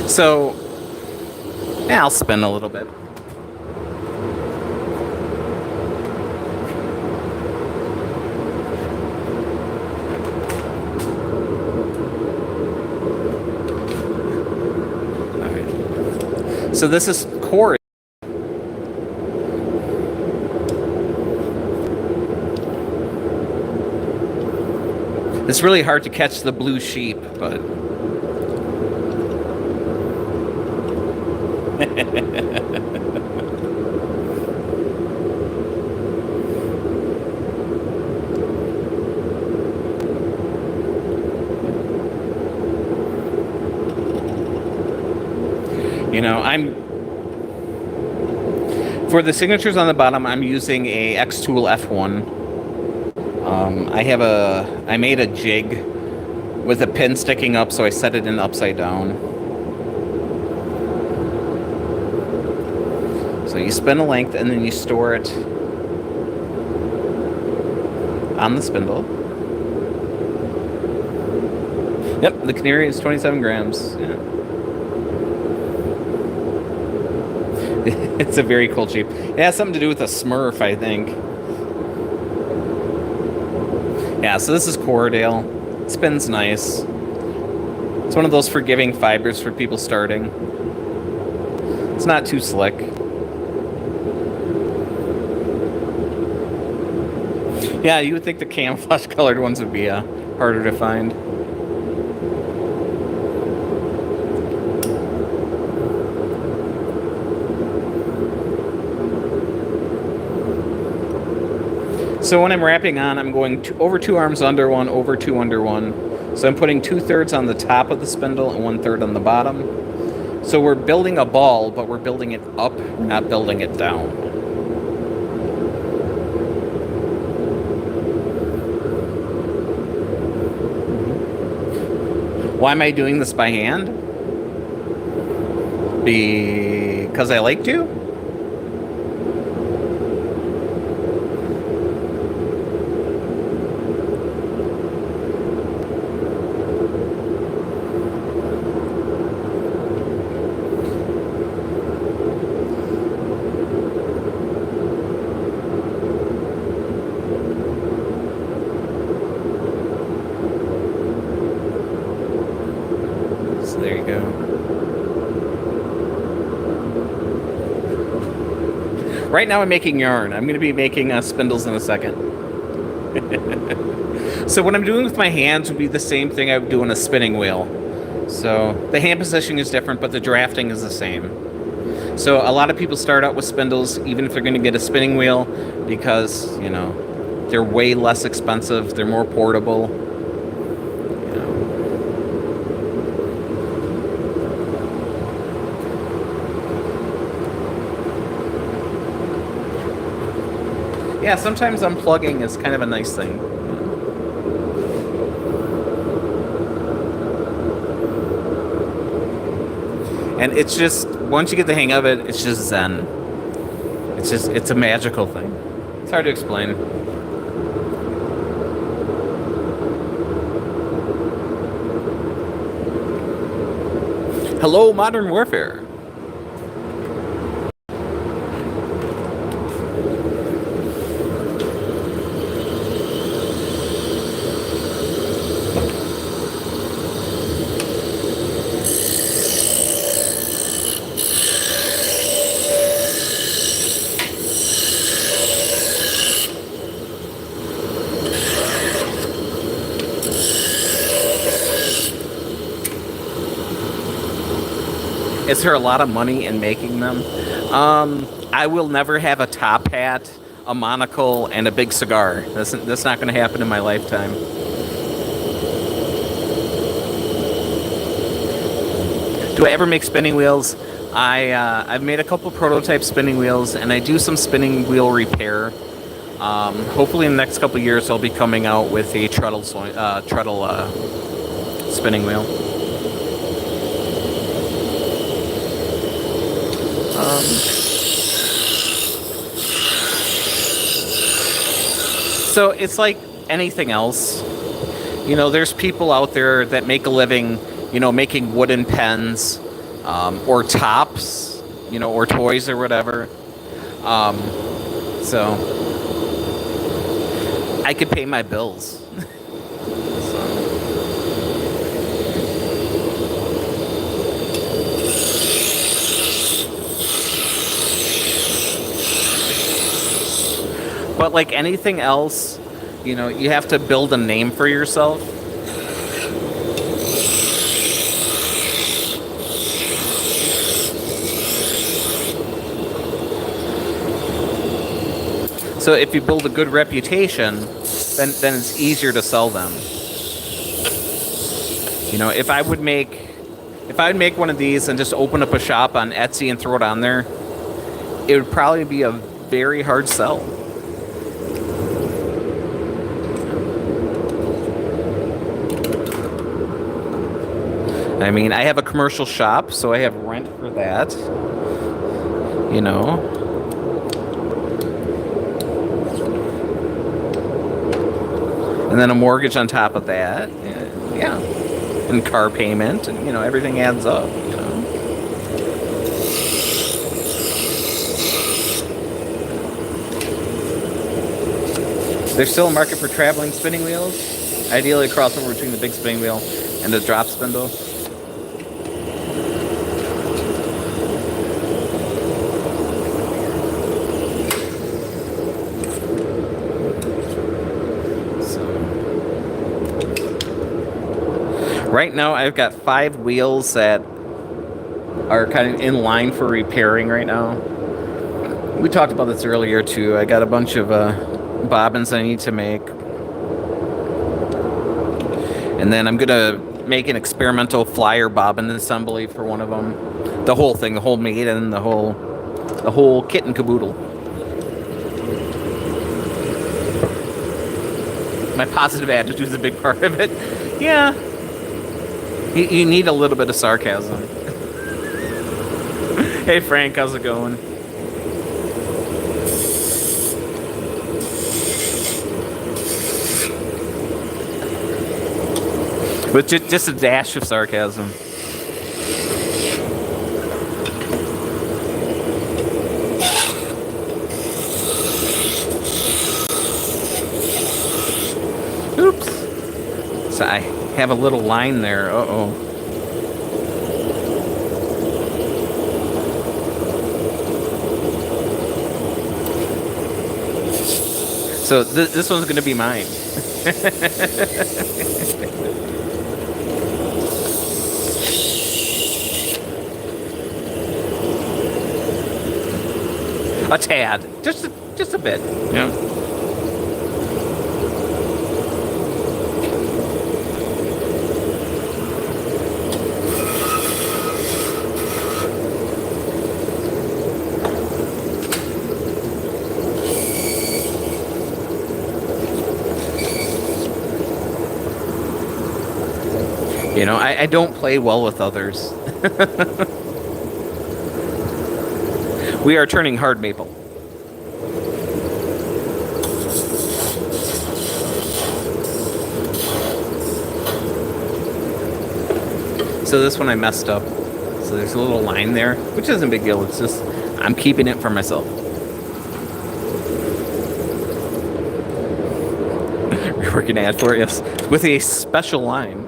[SPEAKER 1] So, yeah, I'll spin a little bit. So this is core. It's really hard to catch the blue sheep, but you know, for the signatures on the bottom, I'm using a X-Tool F1. I made a jig with a pin sticking up, so I set it in upside down. So you spin a length and then you store it on the spindle. Yep, the canary is 27 grams. Yeah. It's a very cool shape. It has something to do with a Smurf, I think. Yeah, so this is Corridale. It spins nice. It's one of those forgiving fibers for people starting. It's not too slick. Yeah, you would think the camouflage colored ones would be harder to find. So when I'm wrapping on, I'm going over 2 arms under one, over 2 under one. So I'm putting 2/3 on the top of the spindle and 1/3 on the bottom. So we're building a ball, but we're building it up, not building it down. Why am I doing this by hand? Because I like to? So there you go. Right now I'm making yarn. I'm going to be making spindles in a second. So what I'm doing with my hands would be the same thing I would do on a spinning wheel. So the hand positioning is different, but the drafting is the same. So a lot of people start out with spindles, even if they're going to get a spinning wheel, because, you know, they're way less expensive, they're more portable. Yeah, sometimes unplugging is kind of a nice thing. And it's just, once you get the hang of it, it's just zen. It's a magical thing. It's hard to explain. Hello, Modern Warfare. Is there a lot of money in making them? I will never have a top hat, a monocle, and a big cigar. That's not going to happen in my lifetime. Do I ever make spinning wheels? I've made a couple prototype spinning wheels, and I do some spinning wheel repair. Hopefully, in the next couple years, I'll be coming out with a treadle spinning wheel. So it's like anything else. You know, there's people out there that make a living, you know, making wooden pens, or tops, you know, or toys or whatever. So I could pay my bills. But like anything else, you know, you have to build a name for yourself. So if you build a good reputation, then it's easier to sell them. You know, if I would make one of these and just open up a shop on Etsy and throw it on there, it would probably be a very hard sell. I mean, I have a commercial shop, so I have rent for that. You know. And then a mortgage on top of that. Yeah. And car payment, and, you know, everything adds up, you know. There's still a market for traveling spinning wheels. Ideally, a crossover between the big spinning wheel and the drop spindle. Right now, I've got 5 wheels that are kind of in line for repairing right now. We talked about this earlier, too. I got a bunch of bobbins I need to make. And then I'm going to make an experimental flyer bobbin assembly for one of them. The whole thing, the whole maiden, the whole kit and caboodle. My positive attitude is a big part of it. Yeah. You need a little bit of sarcasm. Hey Frank, how's it going? With just a dash of sarcasm. Oops. So I have a little line there. Uh-oh. So this one's going to be mine. A tad. Just a bit. Yeah. You know, I don't play well with others. We are turning hard maple. So this one I messed up. So there's a little line there, which isn't a big deal. It's just, I'm keeping it for myself. Reworking ad for it, yes. With a special line.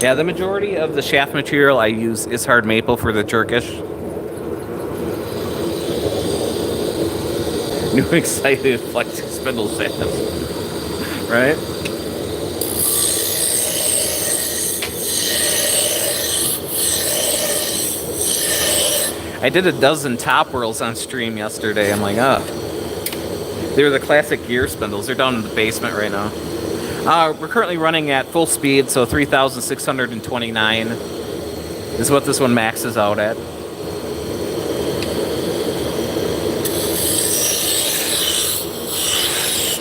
[SPEAKER 1] Yeah, the majority of the shaft material I use is hard maple for the Turkish. New excited flexing spindle shaft. Right? I did a dozen top whirls on stream yesterday. I'm like, they were the classic gear spindles. They're down in the basement right now. We're currently running at full speed, so 3,629 is what this one maxes out at.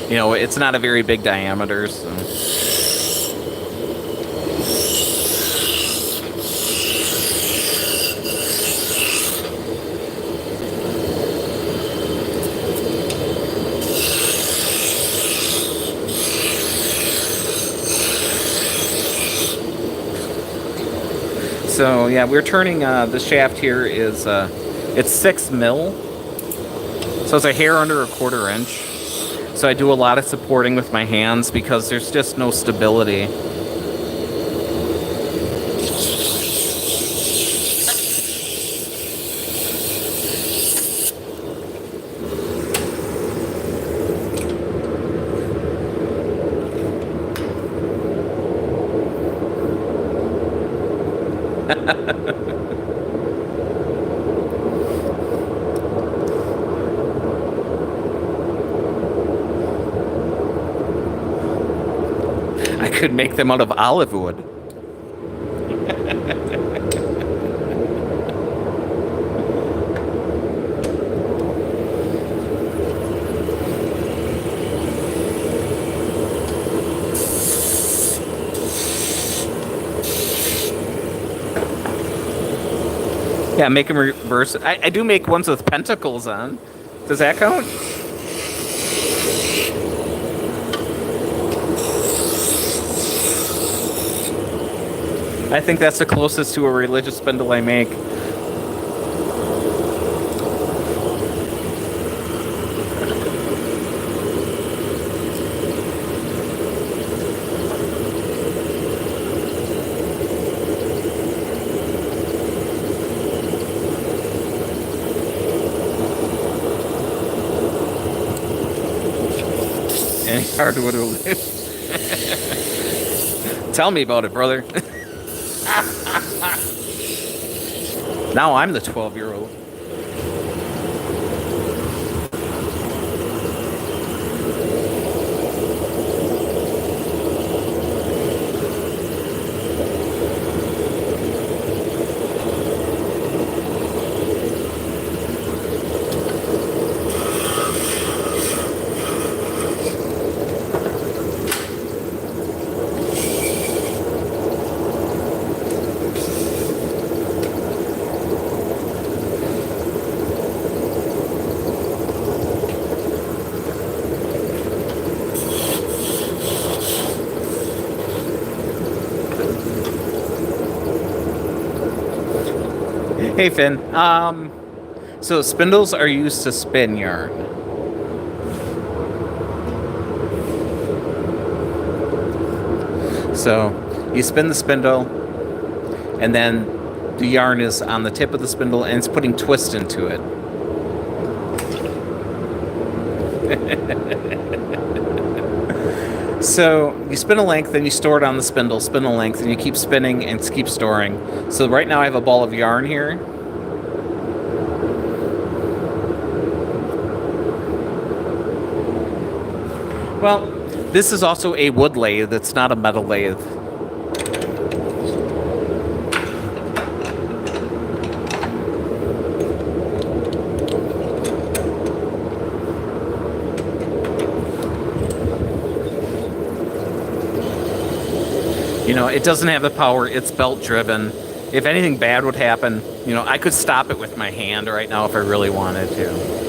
[SPEAKER 1] You know, it's not a very big diameter, so. So yeah, we're turning the shaft here is it's 6 mil, so it's a hair under a 1/4 inch. So I do a lot of supporting with my hands because there's just no stability. I could make them out of olive wood. Yeah, make them reverse. I do make ones with pentacles on. Does that count? I think that's the closest to a religious spindle I make. Any hardwood will do. Tell me about it, brother. Now I'm the 12-year-old. Hey Finn, so spindles are used to spin yarn. So you spin the spindle, and then the yarn is on the tip of the spindle, and it's putting twist into it. So you spin a length, then you store it on the spindle, spin a length, and you keep spinning and keep storing. So right now I have a ball of yarn here. Well, this is also a wood lathe. It's not a metal lathe. You know, it doesn't have the power. It's belt driven. If anything bad would happen, you know, I could stop it with my hand right now if I really wanted to.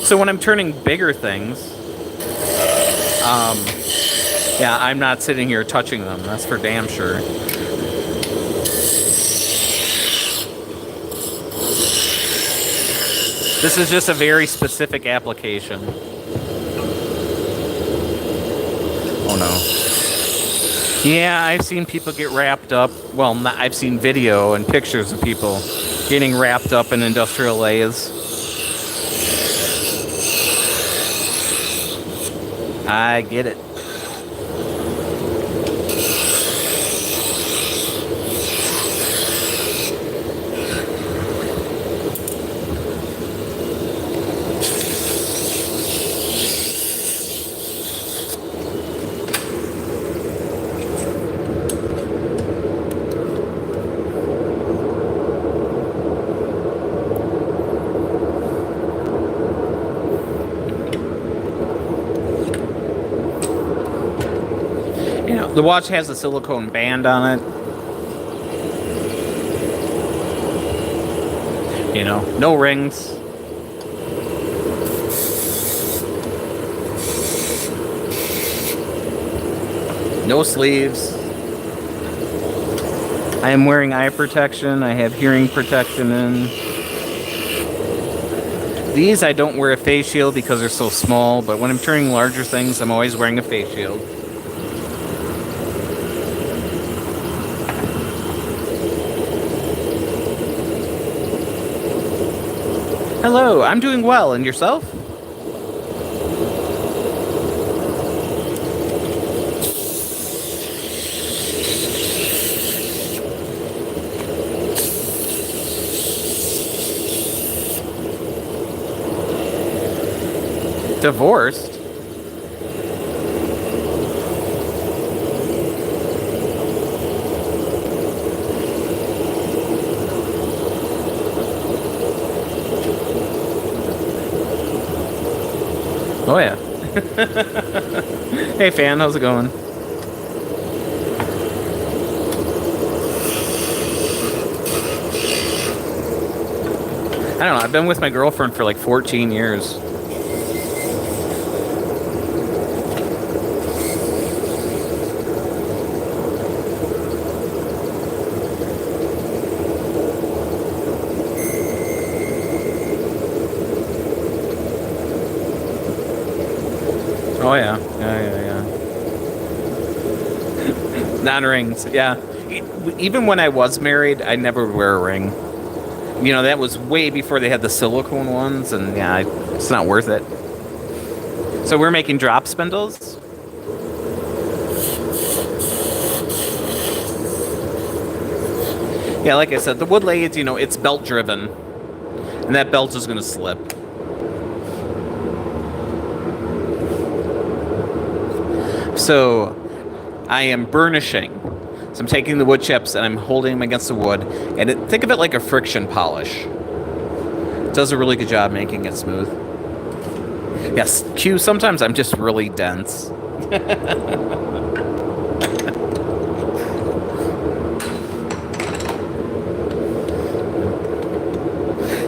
[SPEAKER 1] So when I'm turning bigger things, yeah, I'm not sitting here touching them. That's for damn sure. This is just a very specific application. Oh no. Yeah, I've seen people get wrapped up. Well, I've seen video and pictures of people getting wrapped up in industrial lathes. I get it. The watch has a silicone band on it. You know, no rings. No sleeves. I am wearing eye protection. I have hearing protection in. These I don't wear a face shield because they're so small, but when I'm turning larger things, I'm always wearing a face shield. Hello, I'm doing well, and yourself? Divorced? Oh yeah. Hey fan, how's it going? I don't know, I've been with my girlfriend for like 14 years. Oh yeah, yeah. Non-rings, yeah. Even when I was married, I never wear a ring. You know, that was way before they had the silicone ones, and yeah, it's not worth it. So we're making drop spindles. Yeah, like I said, the wood lathe, you know, it's belt driven, and that belt is going to slip. So I am burnishing. So I'm taking the wood chips and I'm holding them against the wood, and think of it like a friction polish. It does a really good job making it smooth. Yes, Q, sometimes I'm just really dense.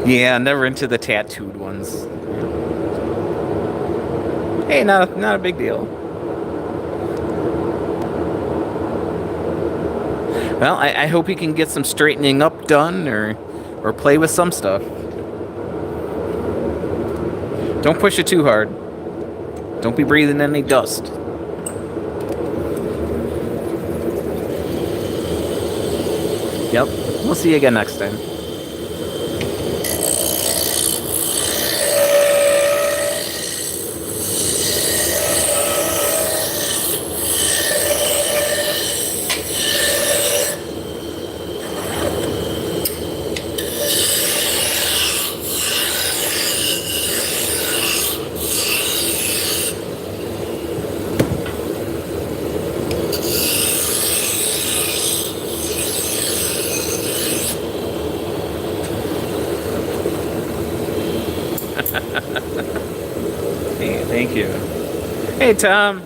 [SPEAKER 1] Yeah, never into the tattooed ones. Hey, not a big deal. Well, I hope he can get some straightening up done or play with some stuff. Don't push it too hard. Don't be breathing any dust. Yep. We'll see you again next time. Hey, thank you. Hey, Tom.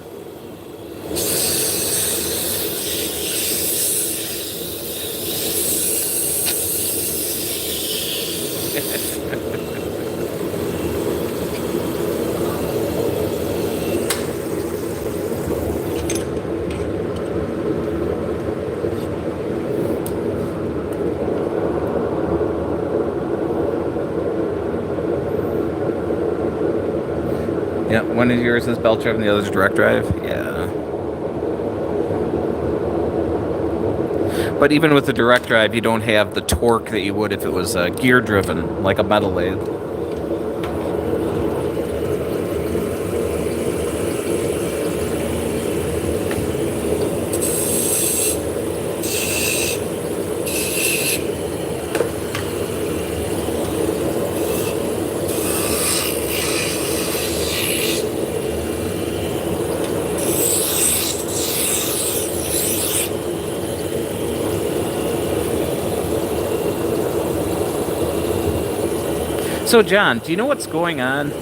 [SPEAKER 1] Yeah, one of yours is belt drive and the other is direct drive. Yeah. But even with the direct drive, you don't have the torque that you would if it was gear driven, like a metal lathe. So, John, do you know what's going on?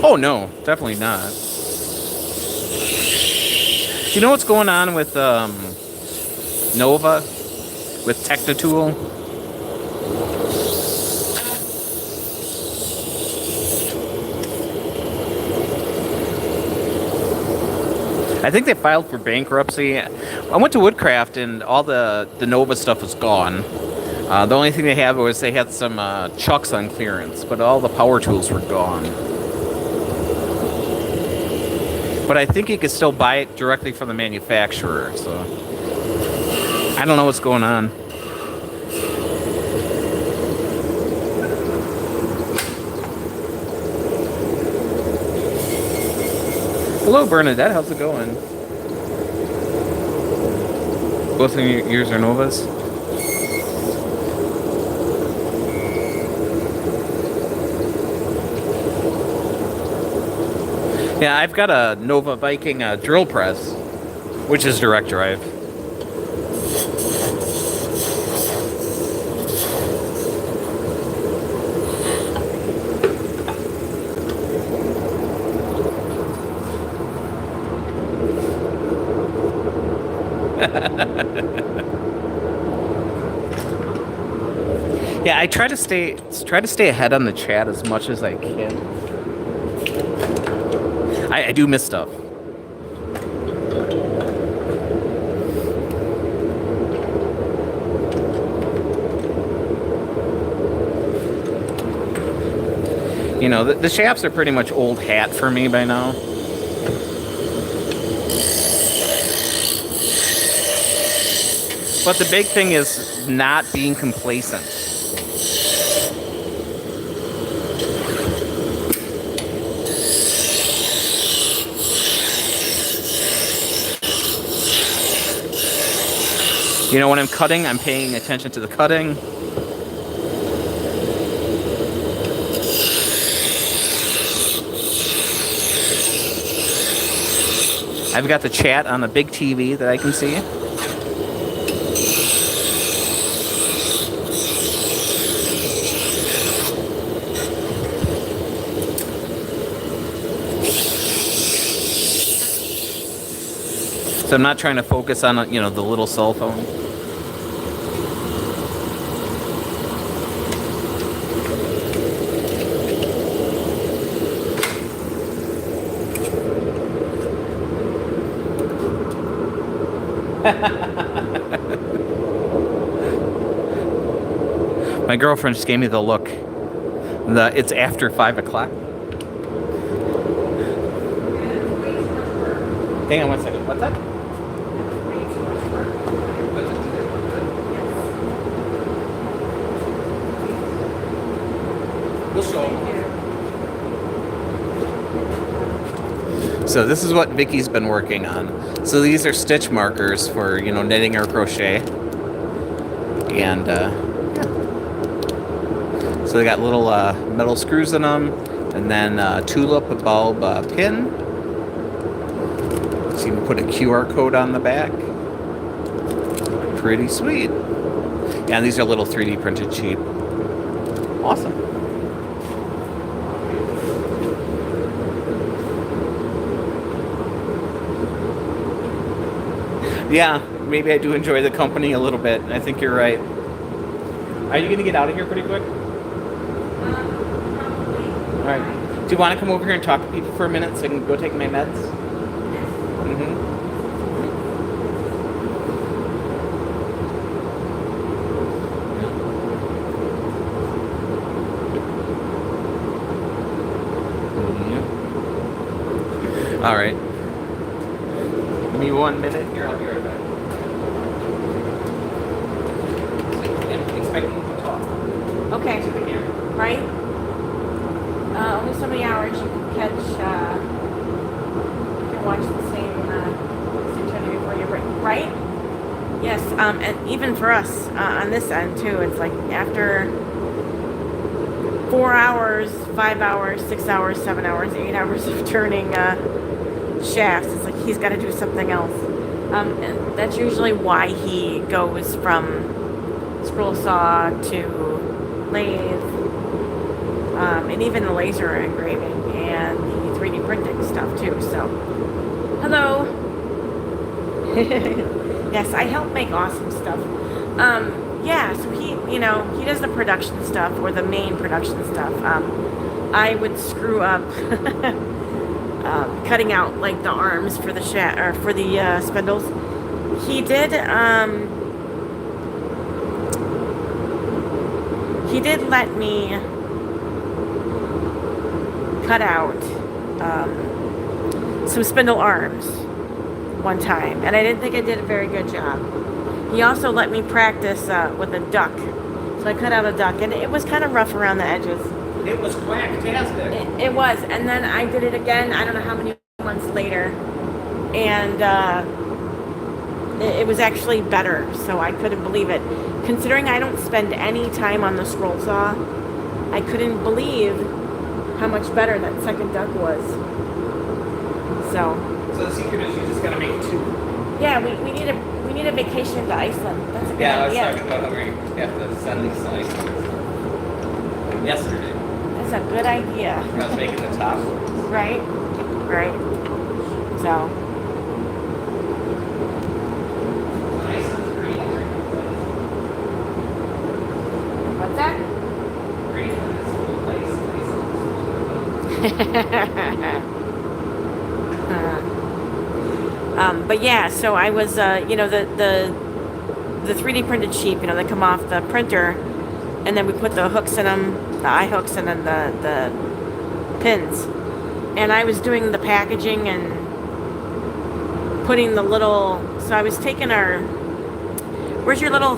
[SPEAKER 1] Oh, no, definitely not. Do you know what's going on with Nova? With Technitool? I think they filed for bankruptcy. I went to Woodcraft and all the Nova stuff was gone. The only thing they had was they had some chucks on clearance, but all the power tools were gone. But I think you could still buy it directly from the manufacturer, so I don't know what's going on. Hello, Bernadette. How's it going? Both of yours are Novas? Yeah, I've got a Nova Viking drill press, which is direct drive. Yeah, I try to stay ahead on the chat as much as I can. I do miss stuff. You know, the shafts are pretty much old hat for me by now. But the big thing is not being complacent. You know, when I'm cutting, I'm paying attention to the cutting. I've got the chat on a big TV that I can see. So I'm not trying to focus on, you know, the little cell phone. My girlfriend just gave me the look. It's after 5 o'clock. Hang on one second. What's that? We'll show them. So this is what Vicky's been working on. So these are stitch markers for, you know, knitting or crochet. And yeah. So they got little metal screws in them, and then tulip bulb pin. So you can put a QR code on the back. Pretty sweet. Yeah, and these are little 3D printed cheap. Awesome. Yeah, maybe I do enjoy the company a little bit. I think you're right. Are you going to get out of here pretty quick?
[SPEAKER 2] Probably.
[SPEAKER 1] All right. Do you want to come over here and talk to people for a minute so I can go take my meds? Mm-hmm. All right. Give me 1 minute here. I'll be right back. I'm expecting you to talk.
[SPEAKER 2] Okay.
[SPEAKER 1] To the camera.
[SPEAKER 2] Right? Only so many hours you can catch, you can watch the same channel before you break, right? Yes, and even for us, on this end too, it's like after 4 hours, 5 hours, 6 hours, 7 hours, 8 hours of turning shafts, it's like he's got to do something else. And that's usually why he goes from scroll saw to lathe, and even the laser engraving and the 3D printing stuff too. So, hello. Yes, I help make awesome stuff. Yeah, so he, you know, he does the production stuff or the main production stuff. I would screw up cutting out like the arms for the or for the spindles. He did let me cut out some spindle arms one time, and I didn't think I did a very good job. He also let me practice with a duck. So I cut out a duck, and it was kind of rough around the edges.
[SPEAKER 1] It was quacktastic.
[SPEAKER 2] It was, and then I did it again, I don't know how many months later, and it was actually better, so I couldn't believe it. Considering I don't spend any time on the scroll saw, I couldn't believe how much better that second duck was. So
[SPEAKER 1] the secret is you just gotta make two.
[SPEAKER 2] Yeah, we need a vacation to Iceland. That's a good
[SPEAKER 1] Yeah,
[SPEAKER 2] idea.
[SPEAKER 1] I was talking about how we have to send these to Iceland yesterday.
[SPEAKER 2] That's a good idea.
[SPEAKER 1] I was making the top.
[SPEAKER 2] Right? Right. So.
[SPEAKER 1] Iceland's green.
[SPEAKER 2] What's that?
[SPEAKER 1] Greenland is a cool place.
[SPEAKER 2] But yeah, so I was, you know, the 3D printed sheep, you know, they come off the printer, and then we put the hooks in them, the eye hooks, and then the pins. And I was doing the packaging and putting the little, so I was taking where's your little,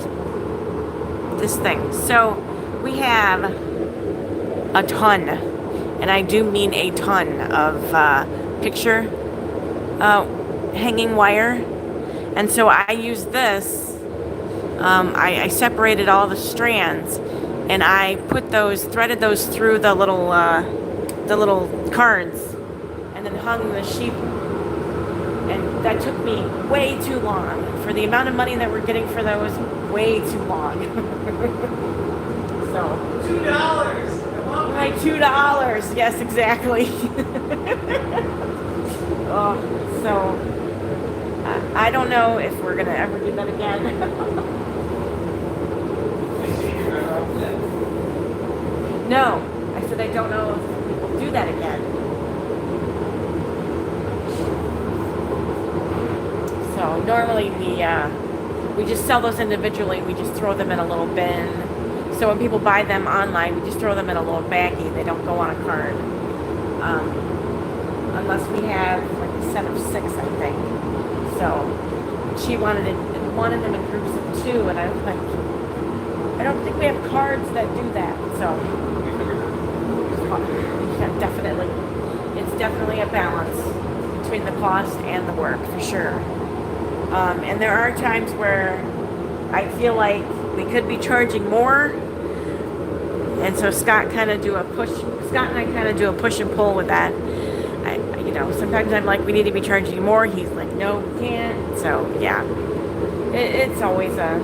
[SPEAKER 2] this thing. So we have a ton, and I do mean a ton of picture hanging wire, and so I use this I separated all the strands, and I threaded those through the little cards, and then hung the sheep. And that took me way too long. For the amount of money that we're getting for those, way too long. So
[SPEAKER 1] $2.
[SPEAKER 2] like $2. Yes, exactly. Oh, so I don't know if we're gonna ever do that again. No, I said I don't know if we'll do that again. So normally we just sell those individually. We just throw them in a little bin. So when people buy them online, we just throw them in a little baggie. They don't go on a card. Unless we have like a set of 6, I think. So she wanted them in groups of 2, and I was like, I don't think we have cards that do that. So yeah, definitely, it's definitely a balance between the cost and the work for sure. And there are times where I feel like we could be charging more, and so Scott and I kind of do a push and pull with that. Sometimes I'm like, we need to be charging more. He's like, no, we can't. So yeah, it's always a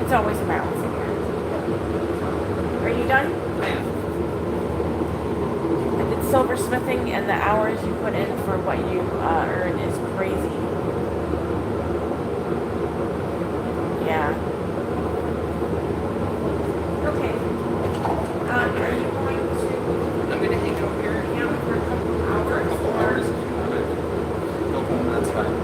[SPEAKER 2] balancing act. Are you done? I did silversmithing, and the hours you put in for what you earn is crazy. Yeah. Okay. Are you going to?
[SPEAKER 1] I'm gonna hang out here.
[SPEAKER 2] Yeah, for a couple hours.
[SPEAKER 1] Go home, that's fine.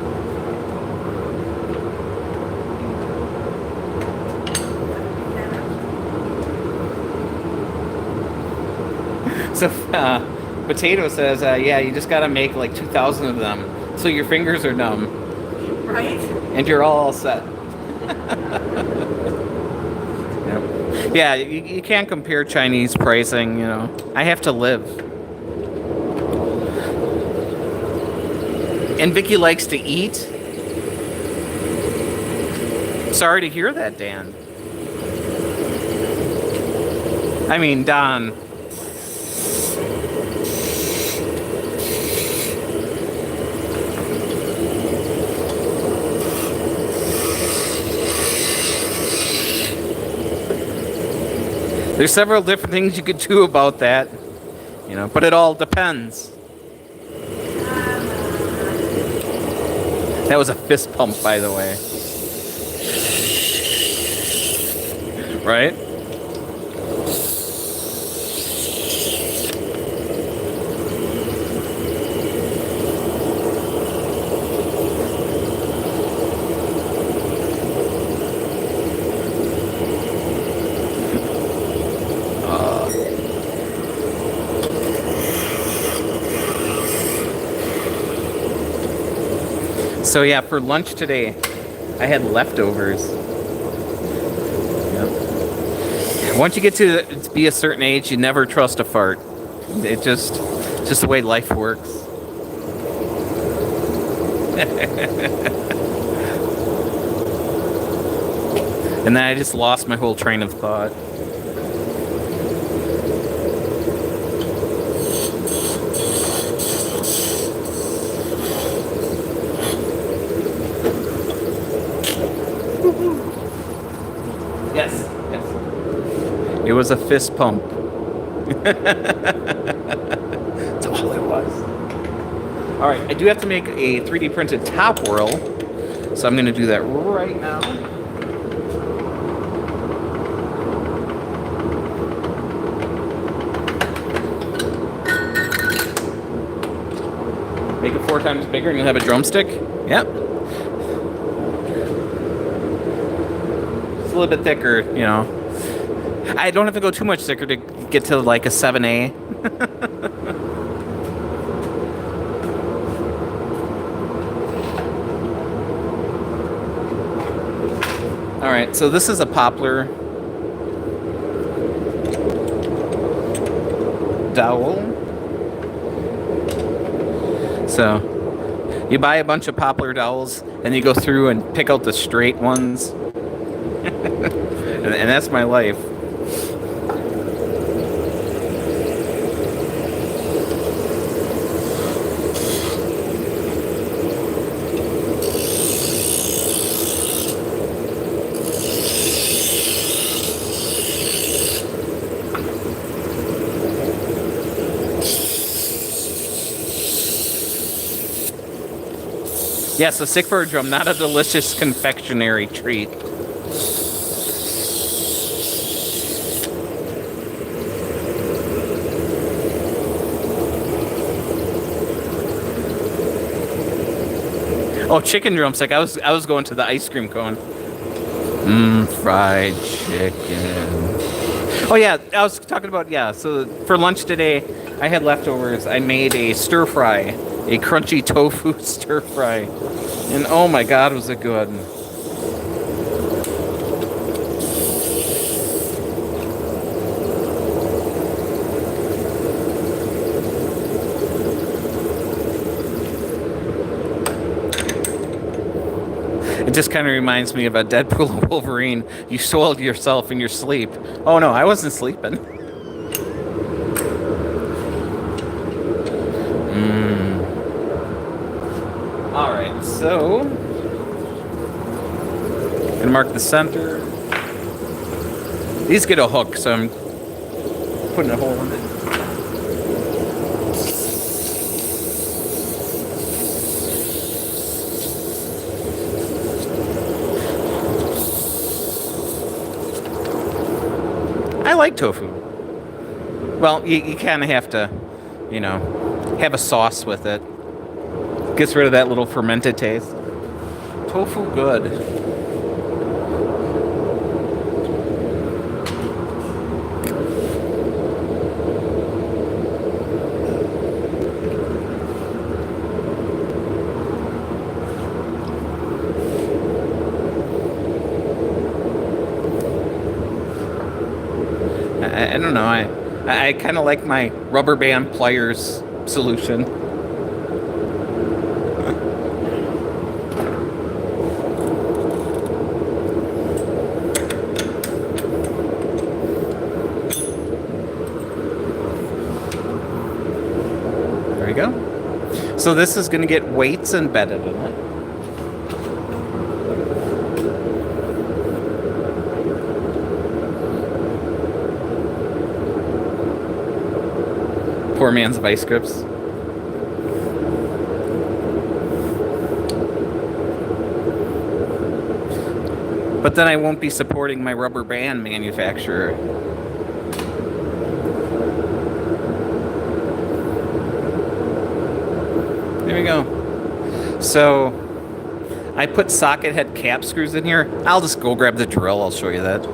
[SPEAKER 1] So, Potato says, yeah, you just gotta make like 2,000 of them, so your fingers are numb.
[SPEAKER 2] Right?
[SPEAKER 1] And you're all set. Yep. Yeah, you can't compare Chinese pricing, I have to live. And Vicky likes to eat. Sorry to hear that, Dan. I mean, Don. There's several different things you could do about that, but it all depends. That was a fist pump, by the way. Right? So yeah, for lunch today, I had leftovers. Yep. Once you get to be a certain age, you never trust a fart. It's just the way life works. And then I just lost my whole train of thought. Yes. It was a fist pump. That's all it was. All right, I do have to make a 3D printed top whirl, so I'm going to do that right now. Make it 4 times bigger and you'll have a drumstick. Yep. A little bit thicker, I don't have to go too much thicker to get to like a 7A. All right, so this is a poplar dowel. So you buy a bunch of poplar dowels and you go through and pick out the straight ones. and that's my life. Yes, a sick bird drum, not a delicious confectionery treat. Oh, chicken drumstick. I was going to the ice cream cone. Fried chicken. Oh yeah, I was talking about, yeah. So for lunch today, I had leftovers. I made a stir fry, a crunchy tofu stir fry, and oh my God, was it good! It just kind of reminds me of a Deadpool and Wolverine. You soiled yourself in your sleep. Oh no, I wasn't sleeping. Alright, so gonna mark the center. These get a hook, so I'm putting a hole in it. I like tofu. Well, you kind of have to, you know, have a sauce with it. Gets rid of that little fermented taste. Tofu good. I don't know. I kind of like my rubber band pliers solution. There we go. So this is going to get weights embedded in it. Poor man's vice grips. But then I won't be supporting my rubber band manufacturer. There we go. So I put socket head cap screws in here. I'll just go grab the drill. I'll show you that.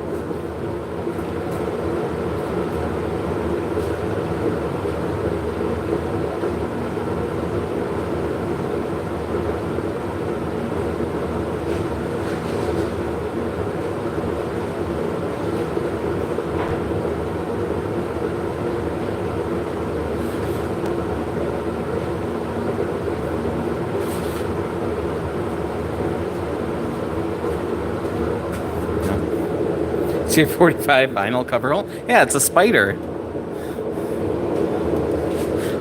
[SPEAKER 1] See a 45 vinyl cover hole? Yeah, it's a spider.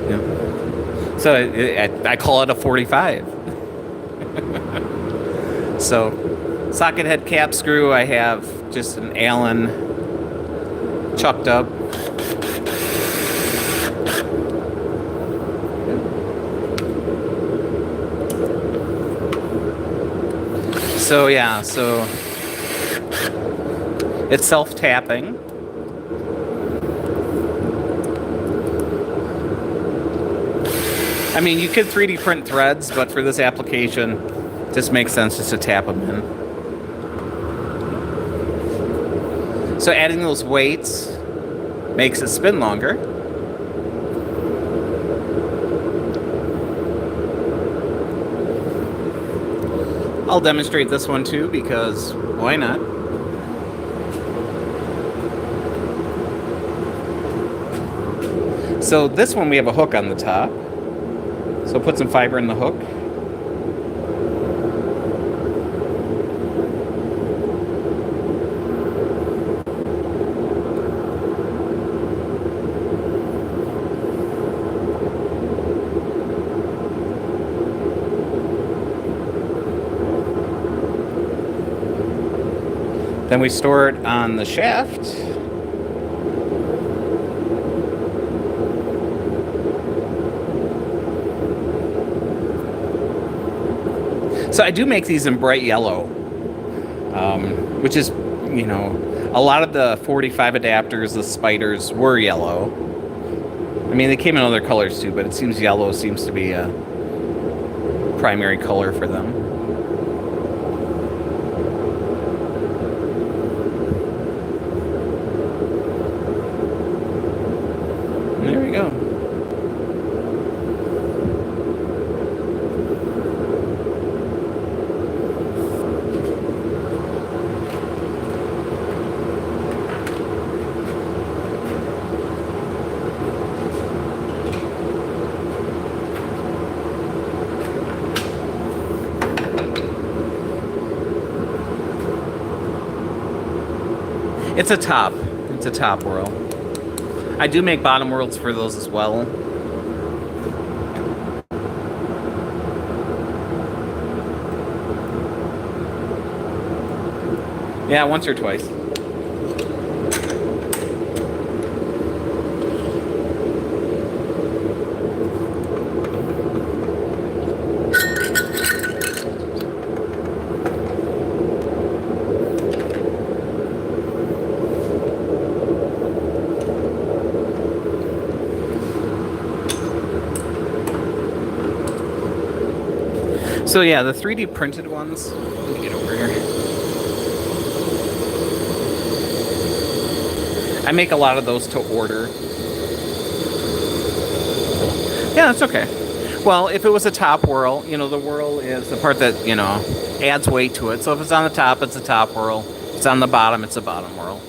[SPEAKER 1] Yeah. So I call it a 45. So socket head cap screw, I have just an Allen chucked up. So yeah, so it's self-tapping. I mean, you could 3D print threads, but for this application, it just makes sense just to tap them in. So adding those weights makes it spin longer. I'll demonstrate this one too, because why not? So this one we have a hook on the top. So put some fiber in the hook. Then we store it on the shaft. So I do make these in bright yellow, which is, you know, a lot of the 45 adapters, the spiders, were yellow. I mean, they came in other colors too, but it seems yellow seems to be a primary color for them. There we go. It's a top. It's a top whirl. I do make bottom whirls for those as well. Yeah, once or twice. So yeah, the 3D printed ones. Let me get over here. I make a lot of those to order. Yeah, that's okay. Well, if it was a top whirl, you know, the whirl is the part that, you know, adds weight to it. So if it's on the top, it's a top whirl. If it's on the bottom, it's a bottom whirl.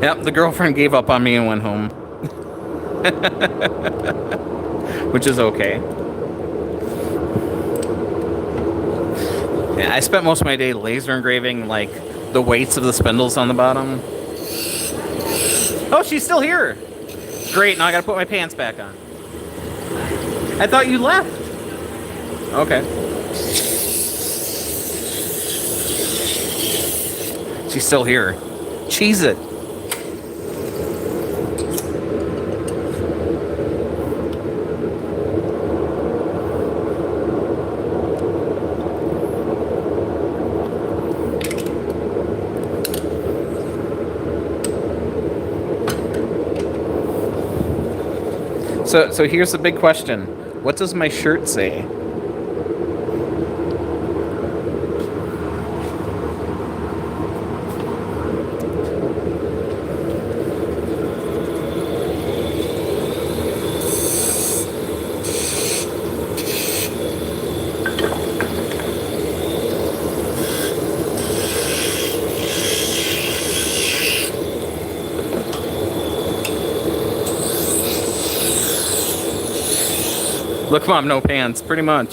[SPEAKER 1] Yep, the girlfriend gave up on me and went home. Which is okay. Yeah, I spent most of my day laser engraving, like, the weights of the spindles on the bottom. Oh, she's still here! Great, now I gotta put my pants back on. I thought you left! Okay. She's still here. Cheese it. So here's the big question. What does my shirt say? Look, Mom, no pants, pretty much.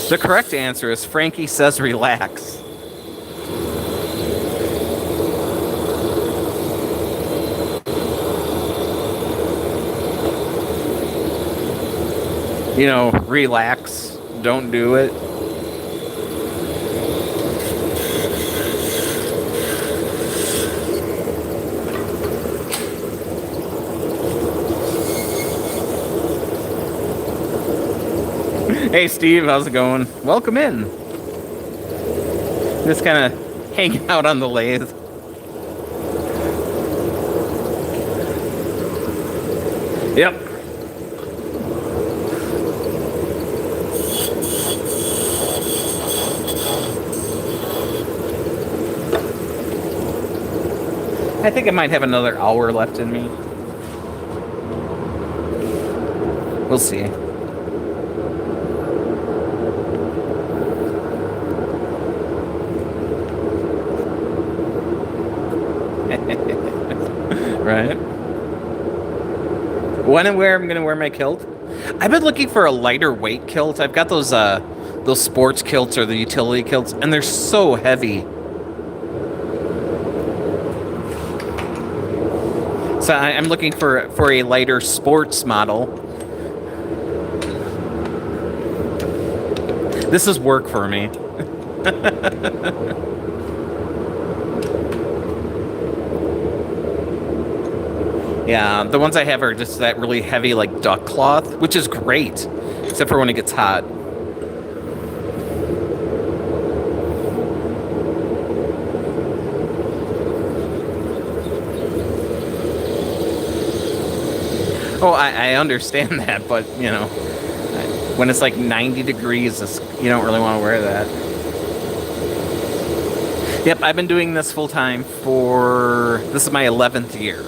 [SPEAKER 1] The correct answer is Frankie says relax. You know, relax, don't do it. Hey Steve, how's it going? Welcome in. Just kind of hanging out on the lathe. Yep. I think I might have another hour left in me. We'll see. Right. When and where I'm gonna wear my kilt? I've been looking for a lighter weight kilt. I've got those sports kilts or the utility kilts, and they're so heavy. So I'm looking for a lighter sports model. This is work for me. Yeah, the ones I have are just that really heavy, like duck cloth, which is great, except for when it gets hot. Oh, I understand that, but, you know, when it's like 90 degrees, you don't really want to wear that. Yep, I've been doing this full time this is my 11th year.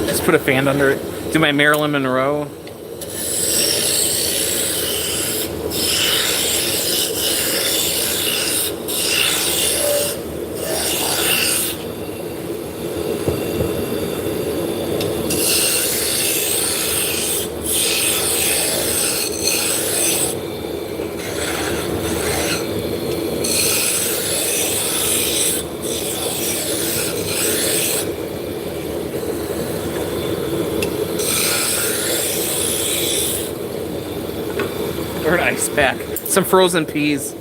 [SPEAKER 1] Just put a fan under it. Do my Marilyn Monroe. Or an ice pack. Some frozen peas.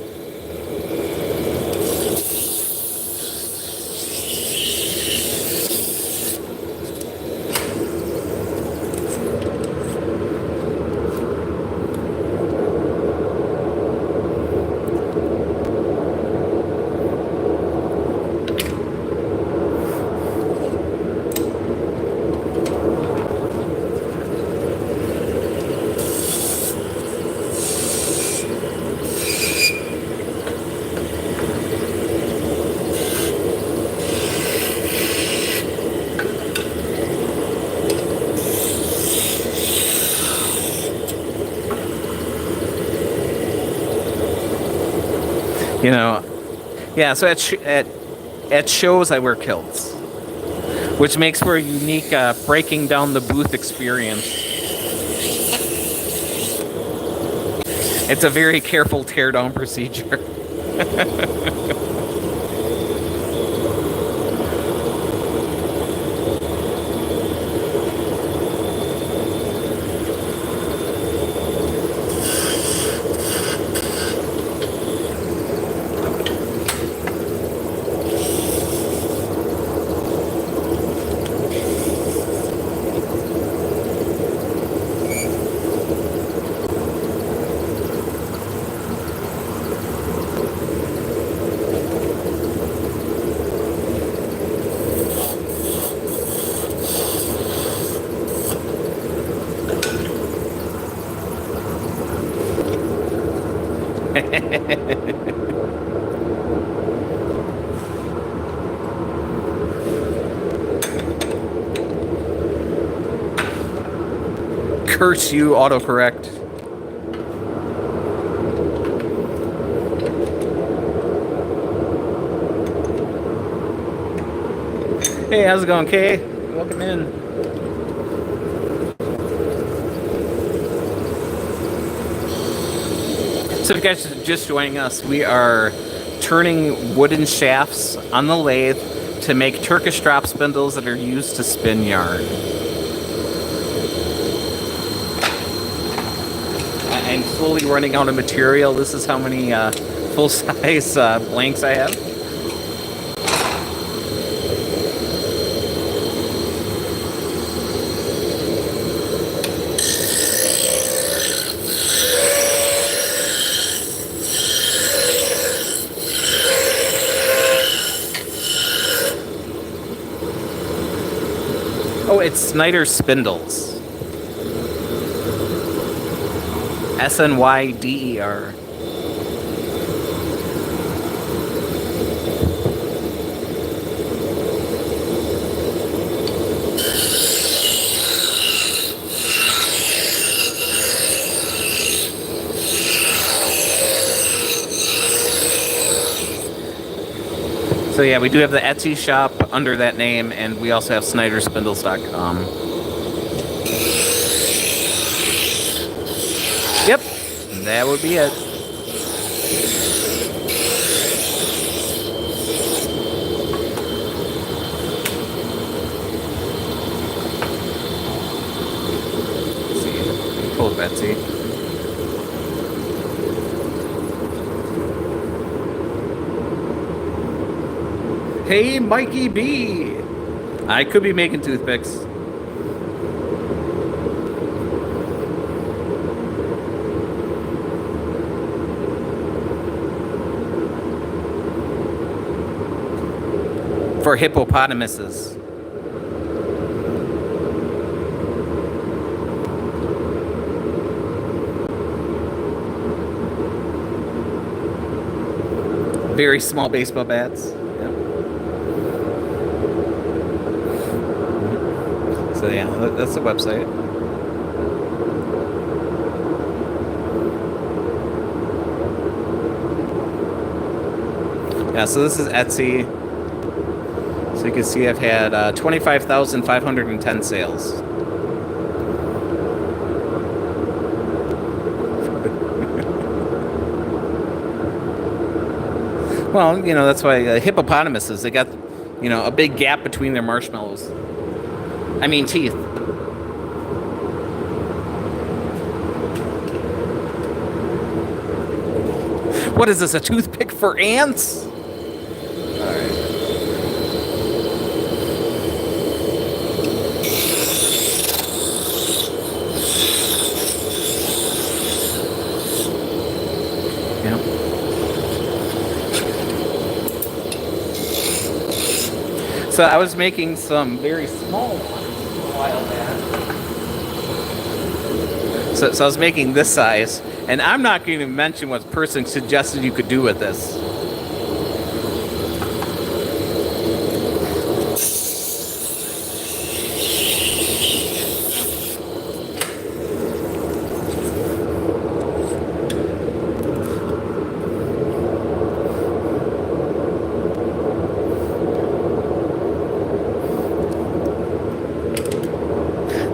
[SPEAKER 1] You know, yeah, so at shows I wear kilts, which makes for a unique breaking down the booth experience. It's a very careful tear down procedure. Curse you, autocorrect. Hey, how's it going, Kay? Welcome in. So if you guys are just joining us, we are turning wooden shafts on the lathe to make Turkish drop spindles that are used to spin yarn. I I'm slowly running out of material. This is how many full-size blanks I have. Oh, it's Snyder Spindles. SNYDER. So yeah, we do have the Etsy shop under that name, and we also have SnyderSpindles.com. Yep, that would be it. Let's see, pull up Etsy. Hey, Mikey B! I could be making toothpicks. For hippopotamuses. Very small baseball bats. So yeah, that's the website. Yeah, so this is Etsy. So you can see I've had 25,510 sales. Well, you know, that's why hippopotamuses, they got, you know, a big gap between their marshmallows. I mean, teeth. What is this, a toothpick for ants? Alright. Yeah. So I was making some very small ones a while back. So I was making this size, and I'm not going to mention what the person suggested you could do with this.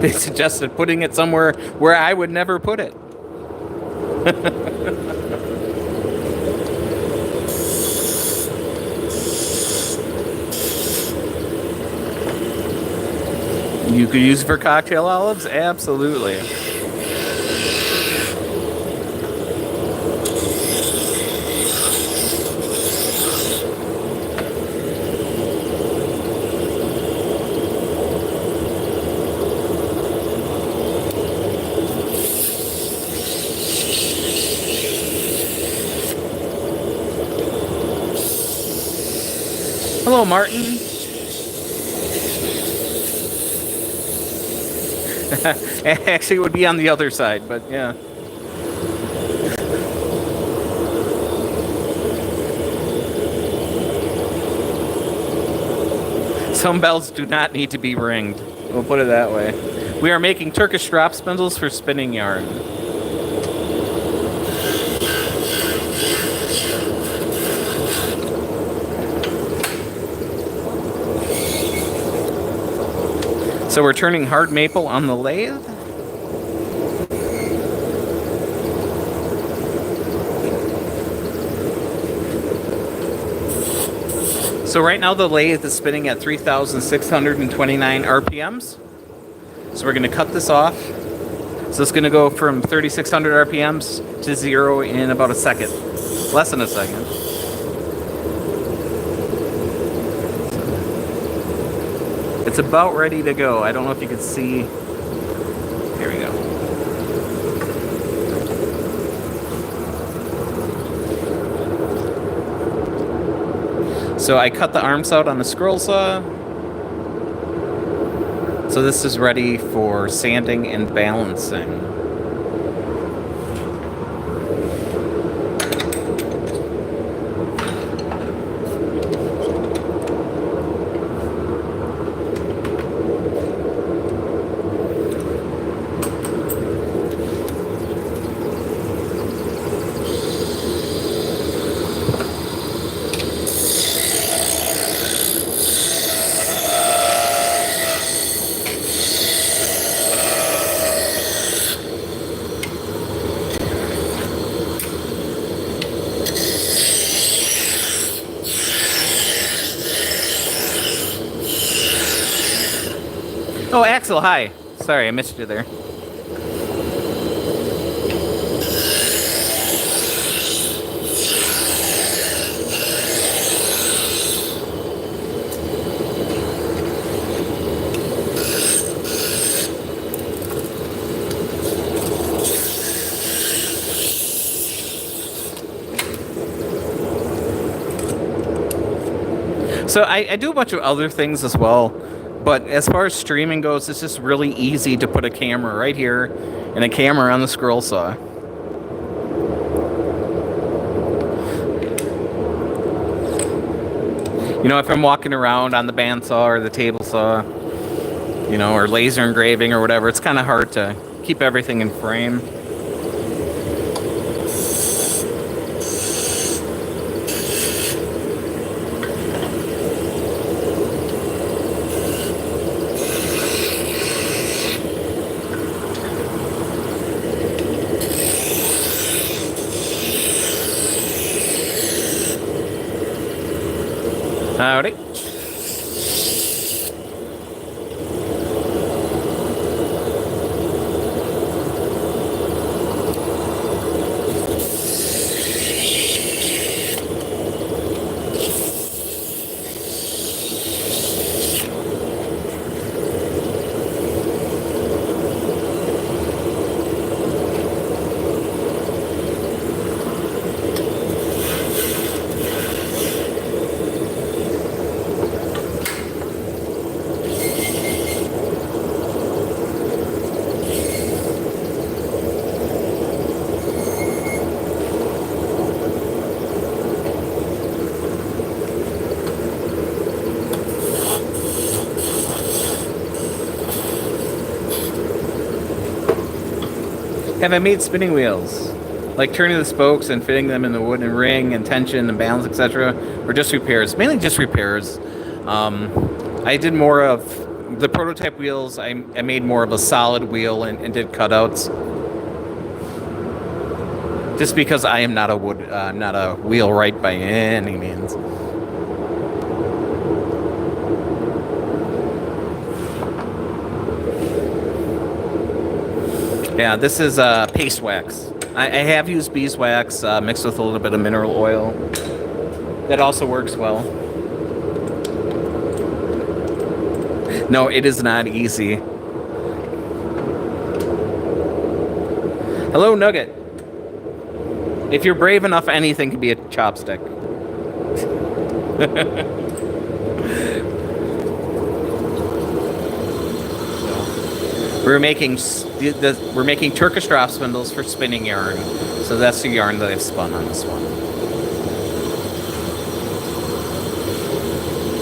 [SPEAKER 1] They suggested putting it somewhere where I would never put it. You could use it for cocktail olives? Absolutely. Hello, Martin. Actually, it would be on the other side, but yeah. Some bells do not need to be ringed. We'll put it that way. We are making Turkish drop spindles for spinning yarn. So we're turning hard maple on the lathe. So right now the lathe is spinning at 3,629 RPMs. So we're going to cut this off. So it's going to go from 3,600 RPMs to 0 in about a second. Less than a second. It's about ready to go. I don't know if you can see. Here we go. So I cut the arms out on the scroll saw. So this is ready for sanding and balancing. Oh, Axel, hi. Sorry, I missed you there. So I do a bunch of other things as well. But as far as streaming goes, it's just really easy to put a camera right here and a camera on the scroll saw. You know, if I'm walking around on the bandsaw or the table saw, you know, or laser engraving or whatever, it's kind of hard to keep everything in frame. Howdy. Have I made spinning wheels? Like turning the spokes and fitting them in the wooden ring and tension and balance, etc. Or just repairs? Mainly just repairs. I did more of the prototype wheels. I made more of a solid wheel and did cutouts. Just because I am not a wheelwright by any means. Yeah, this is paste wax. I have used beeswax mixed with a little bit of mineral oil. That also works well. No, it is not easy. Hello, Nugget. If you're brave enough, anything can be a chopstick. We're making Turkish drop spindles for spinning yarn. So that's the yarn that I've spun on this one.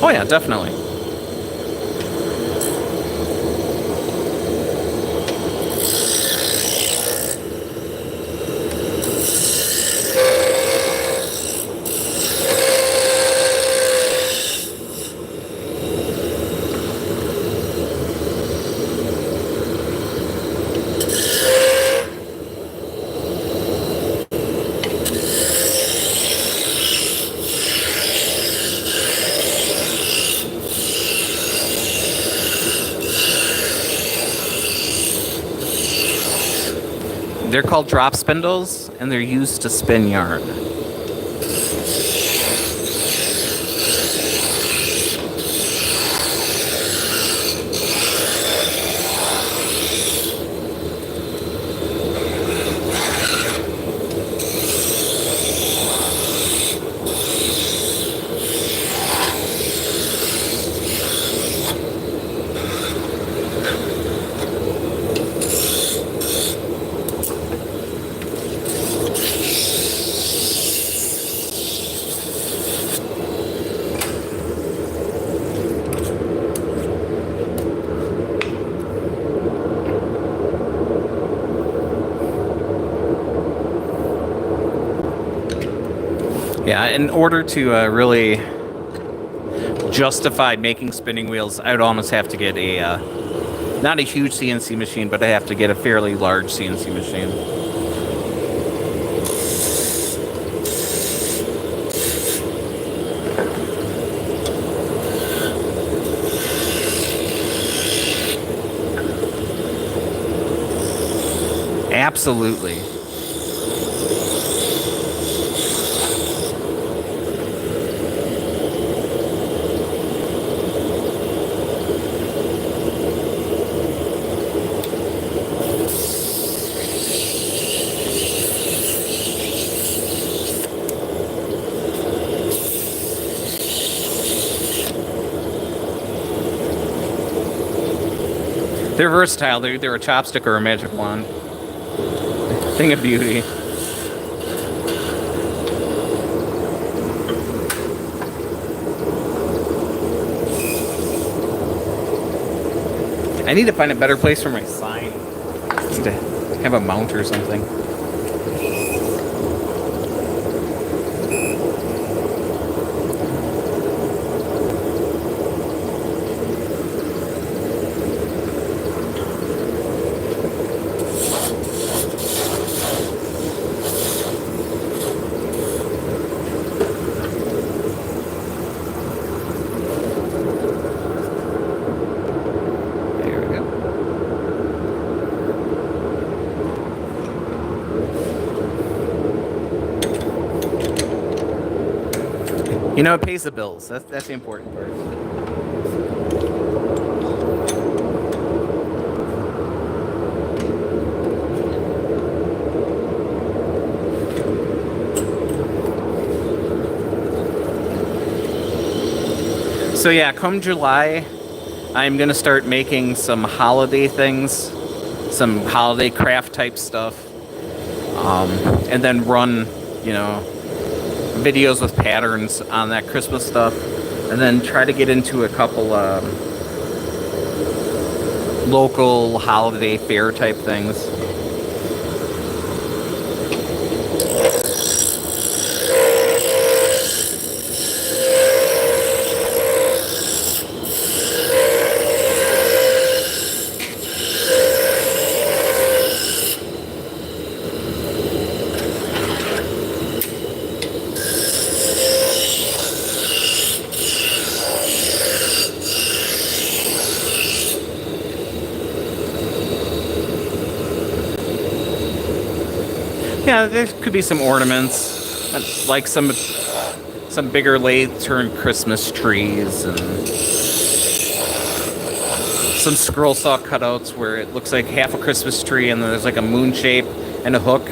[SPEAKER 1] Oh yeah, definitely. They're called drop spindles, and they're used to spin yarn. Yeah, in order to really justify making spinning wheels, I would almost have to get a, not a huge CNC machine, but I have to get a fairly large CNC machine. Absolutely. They're versatile. They're either a chopstick or a magic wand. Thing of beauty. I need to find a better place for my sign. Just to have a mount or something. You know, it pays the bills. That's the important part. So yeah, come July, I'm gonna start making some holiday things, some holiday craft type stuff, and then run, you know, videos with patterns on that Christmas stuff, and then try to get into a couple local holiday fair type things. Yeah, there could be some ornaments, like some bigger lathe turned Christmas trees, and some scroll saw cutouts where it looks like half a Christmas tree and then there's like a moon shape and a hook.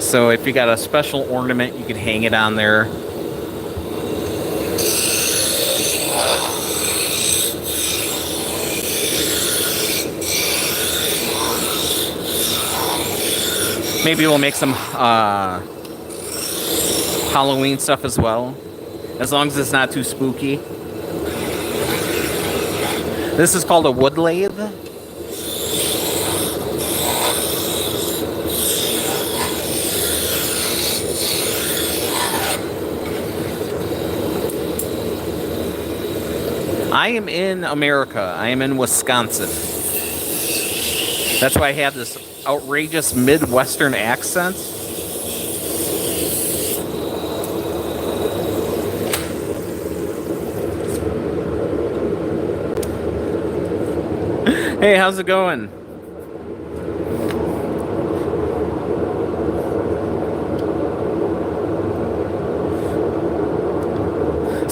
[SPEAKER 1] So if you got a special ornament, you could hang it on there. Maybe we'll make some Halloween stuff as well, as long as it's not too spooky. This is called a wood lathe. I am in America. I am in Wisconsin. That's why I have this outrageous Midwestern accent. Hey, how's it going?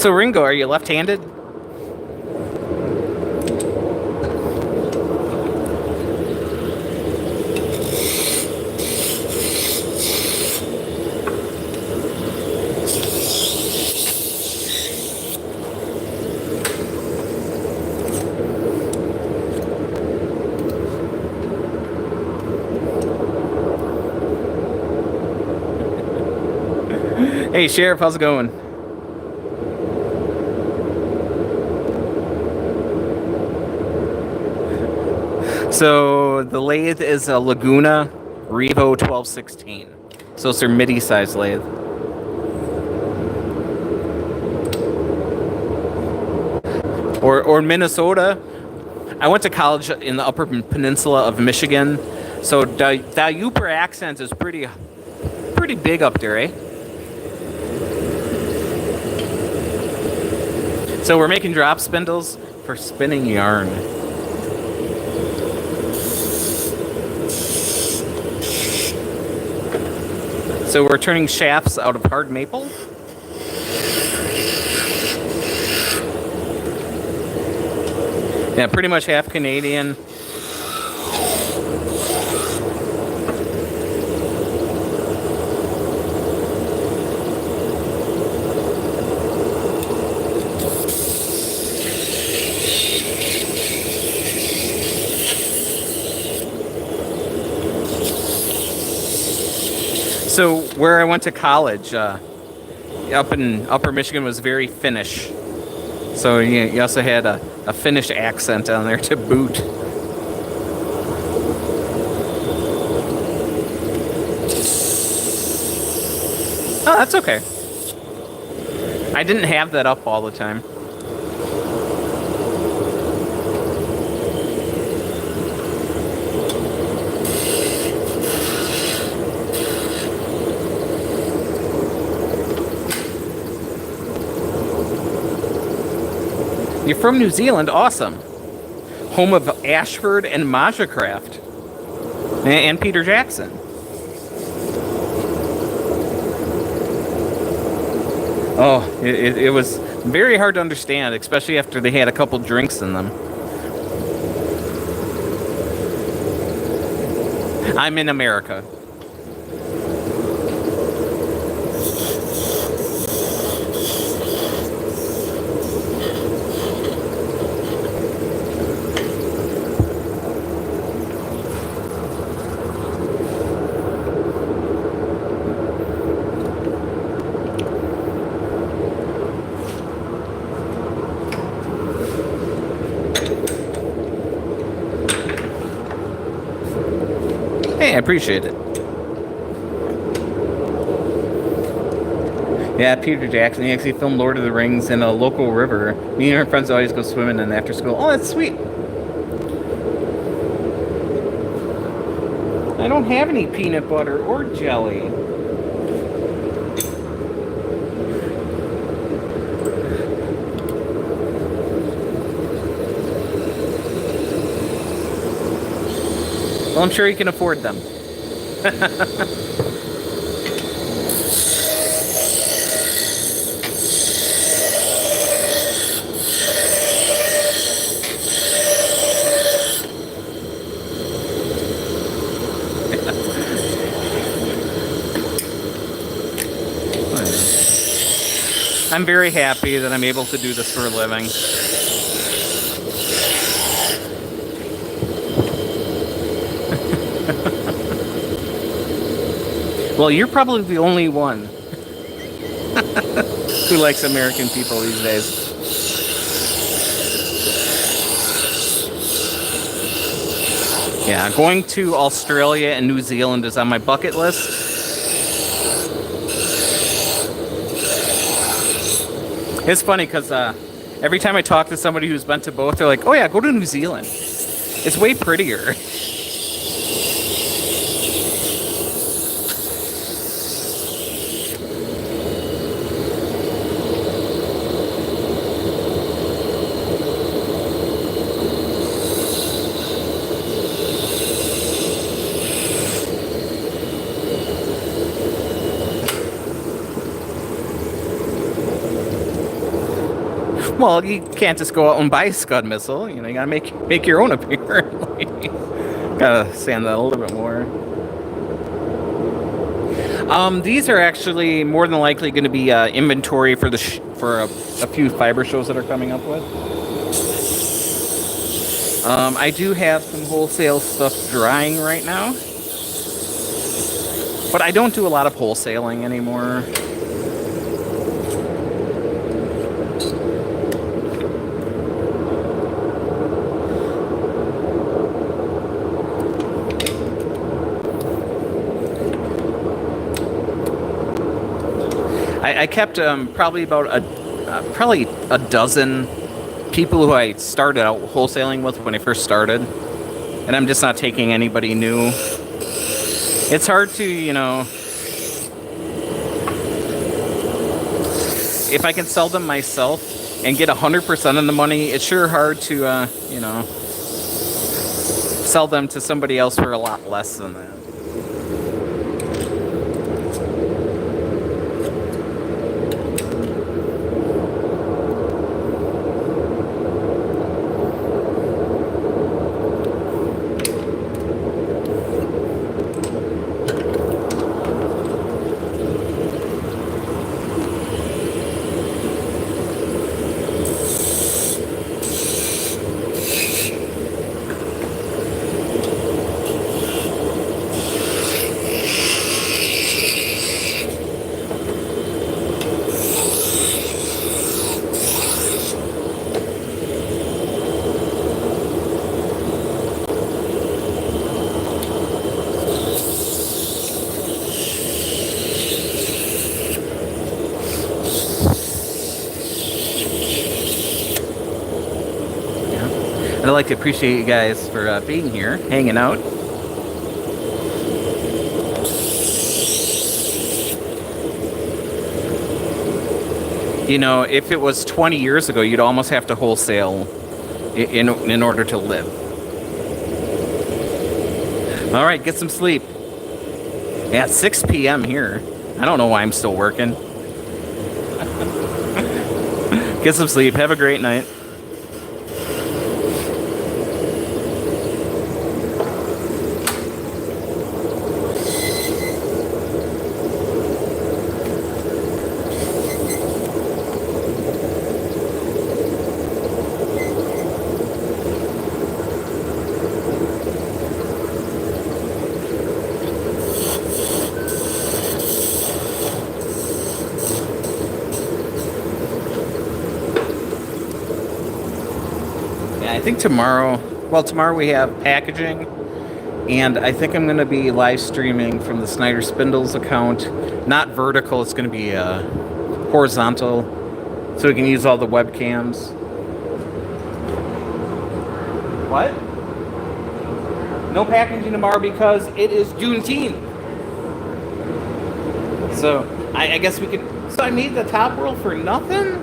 [SPEAKER 1] So Ringo, are you left-handed? Hey, Sheriff, how's it going? So the lathe is a Laguna Revo 1216. So it's their MIDI size lathe. Or Minnesota. I went to college in the Upper Peninsula of Michigan, so the Upper accent is pretty big up there, eh? So we're making drop spindles for spinning yarn. So we're turning shafts out of hard maple. Yeah, pretty much half Canadian. So where I went to college, up in Upper Michigan, was very Finnish. So you also had a Finnish accent on there to boot. Oh, that's okay. I didn't have that up all the time. You're from New Zealand, awesome. Home of Ashford and Maja Craft. And Peter Jackson. Oh, it was very hard to understand, especially after they had a couple drinks in them. I'm in America. Hey, I appreciate it. Yeah, Peter Jackson. He actually filmed Lord of the Rings in a local river. Me and our friends always go swimming in after school. Oh, that's sweet. I don't have any peanut butter or jelly. Well, I'm sure you can afford them. I'm very happy that I'm able to do this for a living. Well, you're probably the only one who likes American people these days. Yeah, going to Australia and New Zealand is on my bucket list. It's funny because every time I talk to somebody who's been to both, they're like, oh yeah, go to New Zealand. It's way prettier. Well, you can't just go out and buy a Scud missile. You know, you gotta make your own apparently. Gotta sand that a little bit more. These are actually more than likely going to be inventory for for a few fiber shows that are coming up with. I do have some wholesale stuff drying right now, but I don't do a lot of wholesaling anymore. I kept probably about a dozen people who I started out wholesaling with when I first started, and I'm just not taking anybody new. It's hard to, you know, if I can sell them myself and get 100% of the money, it's sure hard to, you know, sell them to somebody else for a lot less than that. I'd like to appreciate you guys for being here, hanging out. You know, if it was 20 years ago, you'd almost have to wholesale in order to live. All right, get some sleep. Yeah, it's 6 p.m. here. I don't know why I'm still working. Get some sleep. Have a great night. I think tomorrow we have packaging, and I think I'm going to be live streaming from the Snyder Spindles account. Not vertical, it's going to be horizontal, so we can use all the webcams. What? No packaging tomorrow because it is Juneteenth. So I guess we could. So I made the top roll for nothing?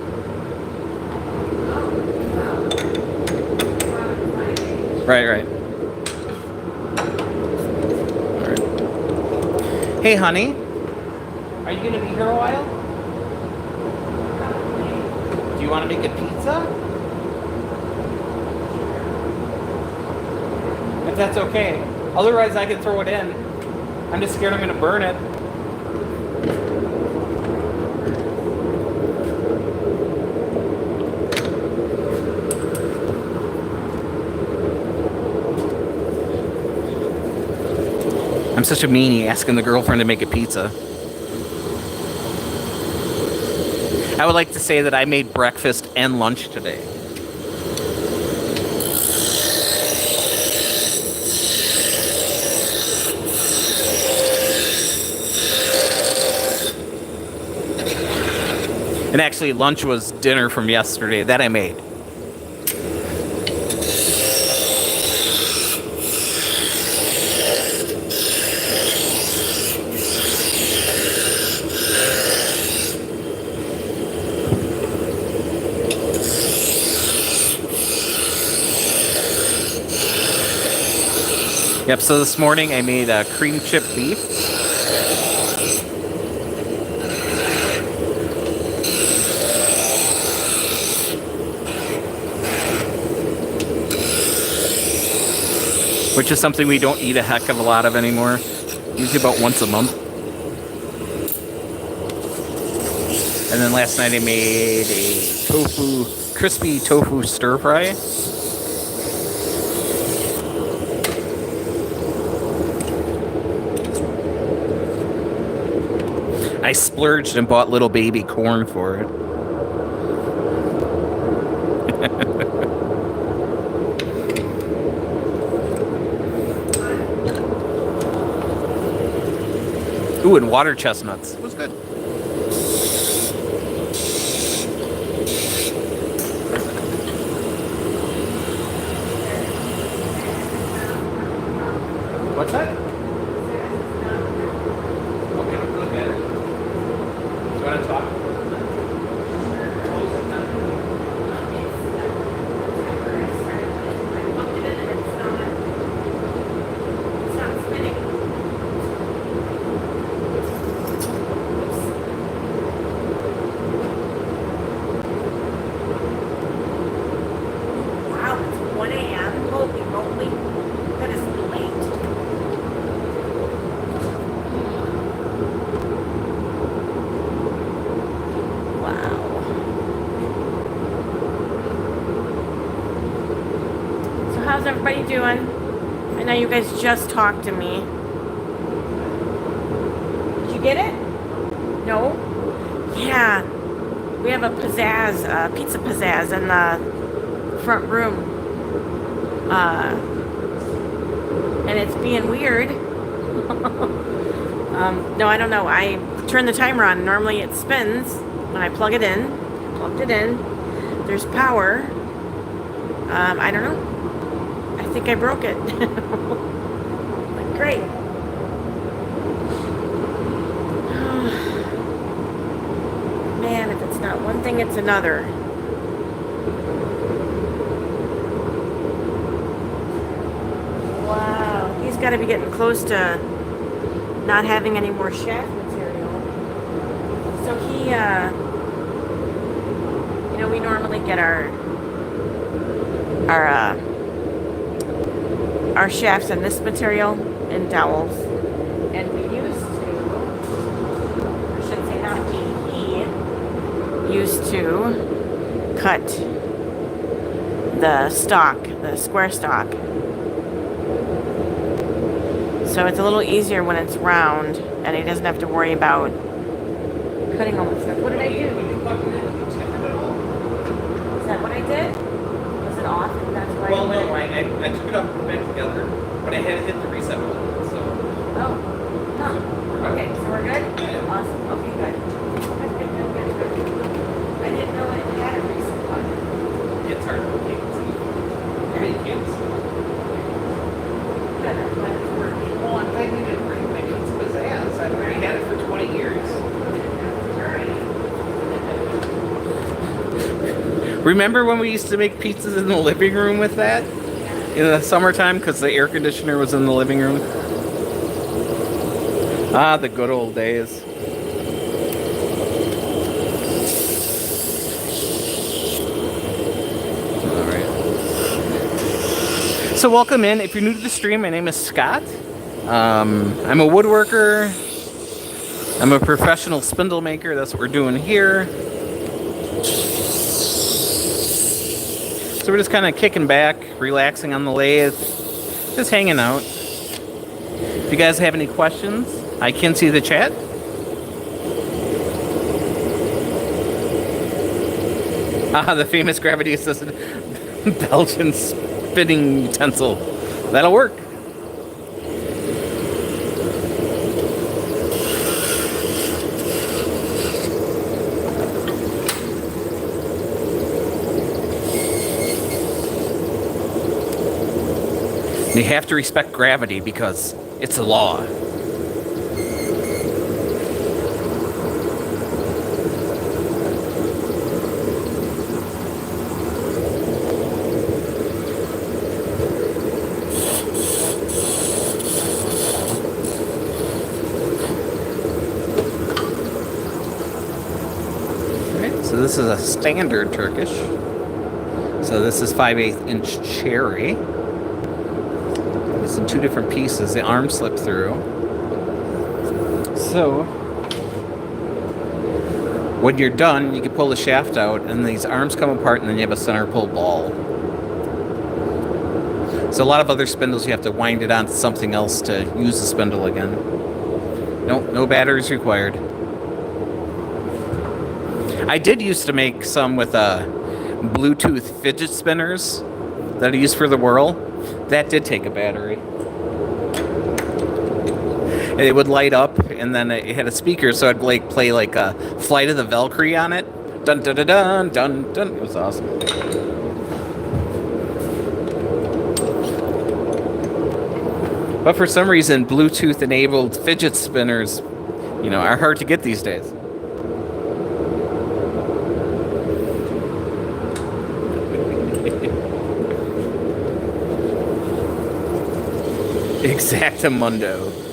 [SPEAKER 1] Right. All right. Hey, honey. Are you going to be here a while? Do you want to make a pizza? If that's okay. Otherwise, I can throw it in. I'm just scared I'm going to burn it. I'm such a meanie asking the girlfriend to make a pizza. I would like to say that I made breakfast and lunch today. And actually, lunch was dinner from yesterday that I made. Yep, so this morning I made cream chip beef. which is something we don't eat a heck of a lot of anymore. Usually about once a month. And then last night I made a crispy tofu stir fry. I splurged and bought little baby corn for it. Ooh, and water chestnuts. It was good. What's that? Okay, look at it. Do you want to talk?
[SPEAKER 2] How's everybody doing? I know you guys just talked to me. Did you get it? No? Yeah. We have a pizzazz, pizza pizzazz in the front room. And it's being weird. No, I don't know. I turn the timer on. Normally it spins when I plug it in. Plugged it in. There's power. I don't know. I think I broke it. Like, great. Man, if it's not one thing, it's another. Wow. He's got to be getting close to not having any more shaft material. So he, you know, we normally get our shafts in this material in dowels, and we used to, I should say not we, he used to cut the stock, the square stock. So it's a little easier when it's round, and he doesn't have to worry about cutting all the stuff. What did I do? Is that what I did? Was it off? That's why.
[SPEAKER 1] Well, no, I took it off and put it back together, but I had to hit the reset button, so.
[SPEAKER 2] Oh. Huh. Okay, so we're good? Awesome. Okay, good. I didn't know it had a reset button.
[SPEAKER 1] It's hard to look. Any kids?
[SPEAKER 2] Good. I'm glad it's working.
[SPEAKER 1] Well, I'm glad you didn't bring my kids pizzazz. I've already had it for 20 years. Remember when we used to make pizzas in the living room with that? In the summertime, because the air conditioner was in the living room? Ah, the good old days. Alright. So welcome in. If you're new to the stream, my name is Scott. I'm a woodworker. I'm a professional spindle maker. That's what we're doing here. So we're just kind of kicking back, relaxing on the lathe, just hanging out. If you guys have any questions, I can see the chat. Ah, the famous gravity-assisted Belgian spinning utensil. That'll work. You have to respect gravity because it's a law. Alright, so this is a standard Turkish. So this is 5/8 inch cherry. spindles in 2 different pieces. The arm slipped through. So when you're done, you can pull the shaft out, and these arms come apart, and then you have a center pull ball. So a lot of other spindles, you have to wind it onto something else to use the spindle again. No batteries required. I did used to make some with Bluetooth fidget spinners that I use for the whirl. That did take a battery. And it would light up, and then it had a speaker, so I'd like play like a Flight of the Valkyrie on it. Dun dun dun dun dun dun. It was awesome. But for some reason, Bluetooth-enabled fidget spinners, are hard to get these days. Exactamundo.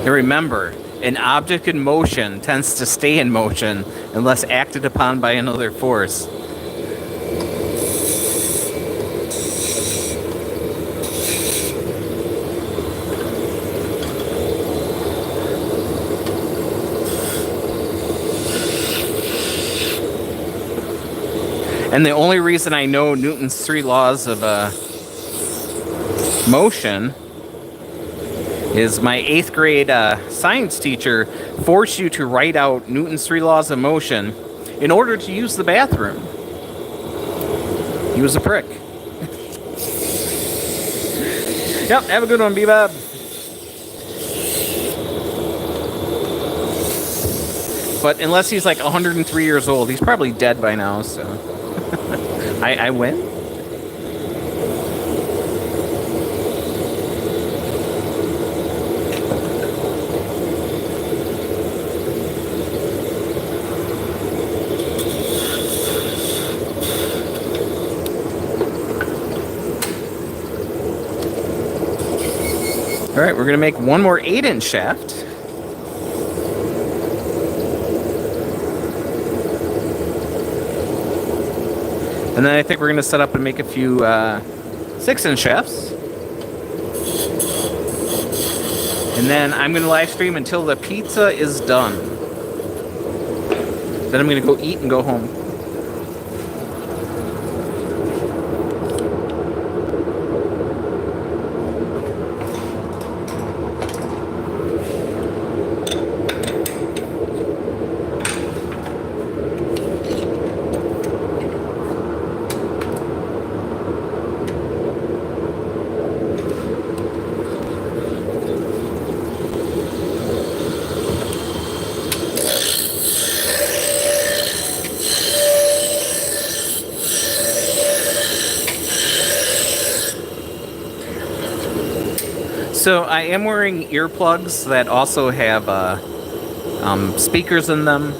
[SPEAKER 1] And remember, an object in motion tends to stay in motion unless acted upon by another force. And the only reason I know Newton's 3 laws of motion is my 8th grade science teacher forced you to write out Newton's 3 laws of motion in order to use the bathroom. He was a prick. Yep, have a good one, Bebop. But unless he's like 103 years old, he's probably dead by now, so I win. All right, we're going to make one more 8-inch shaft. And then I think we're going to set up and make a few 6-inch shafts. And then I'm going to live stream until the pizza is done. Then I'm going to go eat and go home. So I am wearing earplugs that also have speakers in them.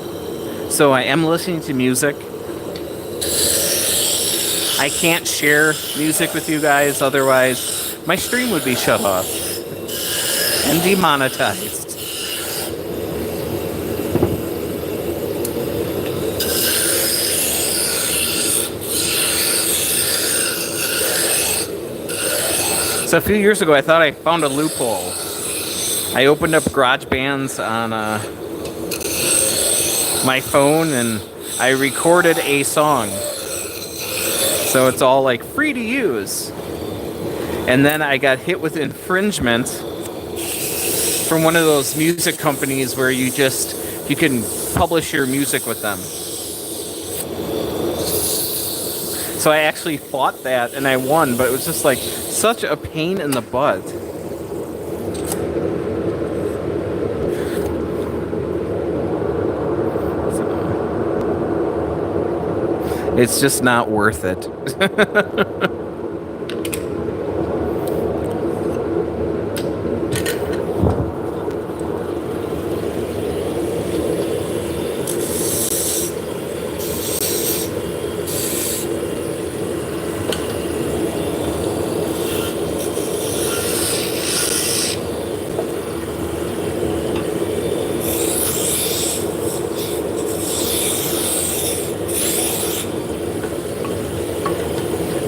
[SPEAKER 1] So I am listening to music. I can't share music with you guys, otherwise my stream would be shut off and demonetized. So a few years ago, I thought I found a loophole. I opened up GarageBands on my phone and I recorded a song. So it's all like free to use. And then I got hit with infringement from one of those music companies where you can publish your music with them. So I actually fought that and I won, but it was just like such a pain in the butt. It's just not worth it.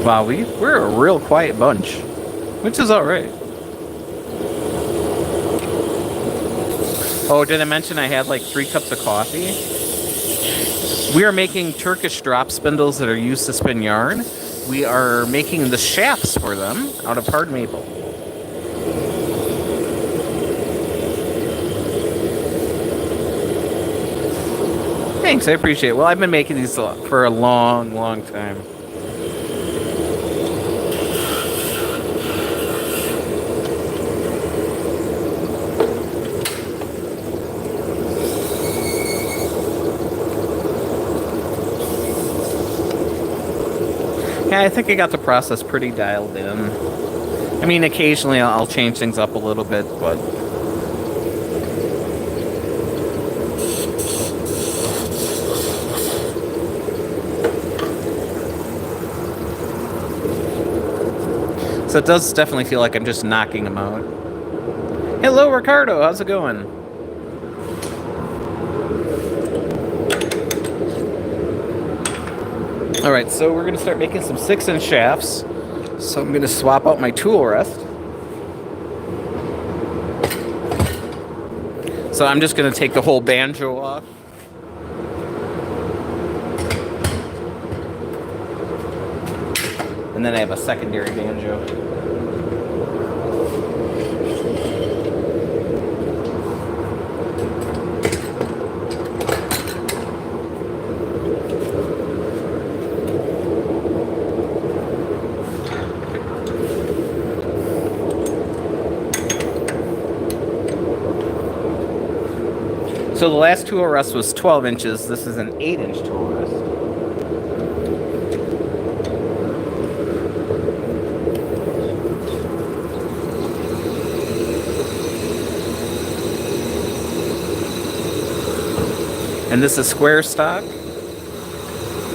[SPEAKER 1] Wow, we're a real quiet bunch, which is all right. Oh, did I mention I had like 3 cups of coffee? We are making Turkish drop spindles that are used to spin yarn. We are making the shafts for them out of hard maple. Thanks, I appreciate it. Well, I've been making these for a long, long time. Yeah, I think I got the process pretty dialed in. I mean, occasionally I'll change things up a little bit, but... So it does definitely feel like I'm just knocking them out. Hello, Ricardo. How's it going? All right, so we're going to start making some 6-inch shafts. So I'm going to swap out my tool rest. So I'm just going to take the whole banjo off. And then I have a secondary banjo. So the last tool rest was 12 inches. This is an 8-inch tool rest. And this is square stock.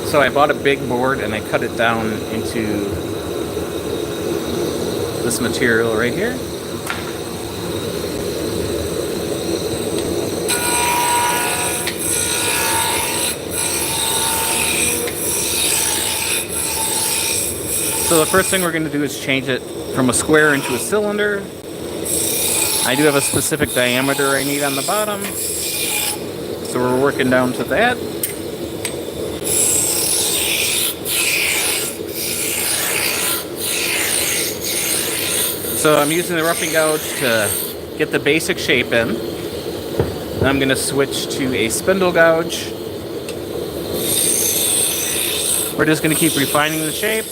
[SPEAKER 1] So I bought a big board and I cut it down into this material right here. So the first thing we're going to do is change it from a square into a cylinder. I do have a specific diameter I need on the bottom. So we're working down to that. So I'm using the roughing gouge to get the basic shape in. Then I'm going to switch to a spindle gouge. We're just going to keep refining the shape.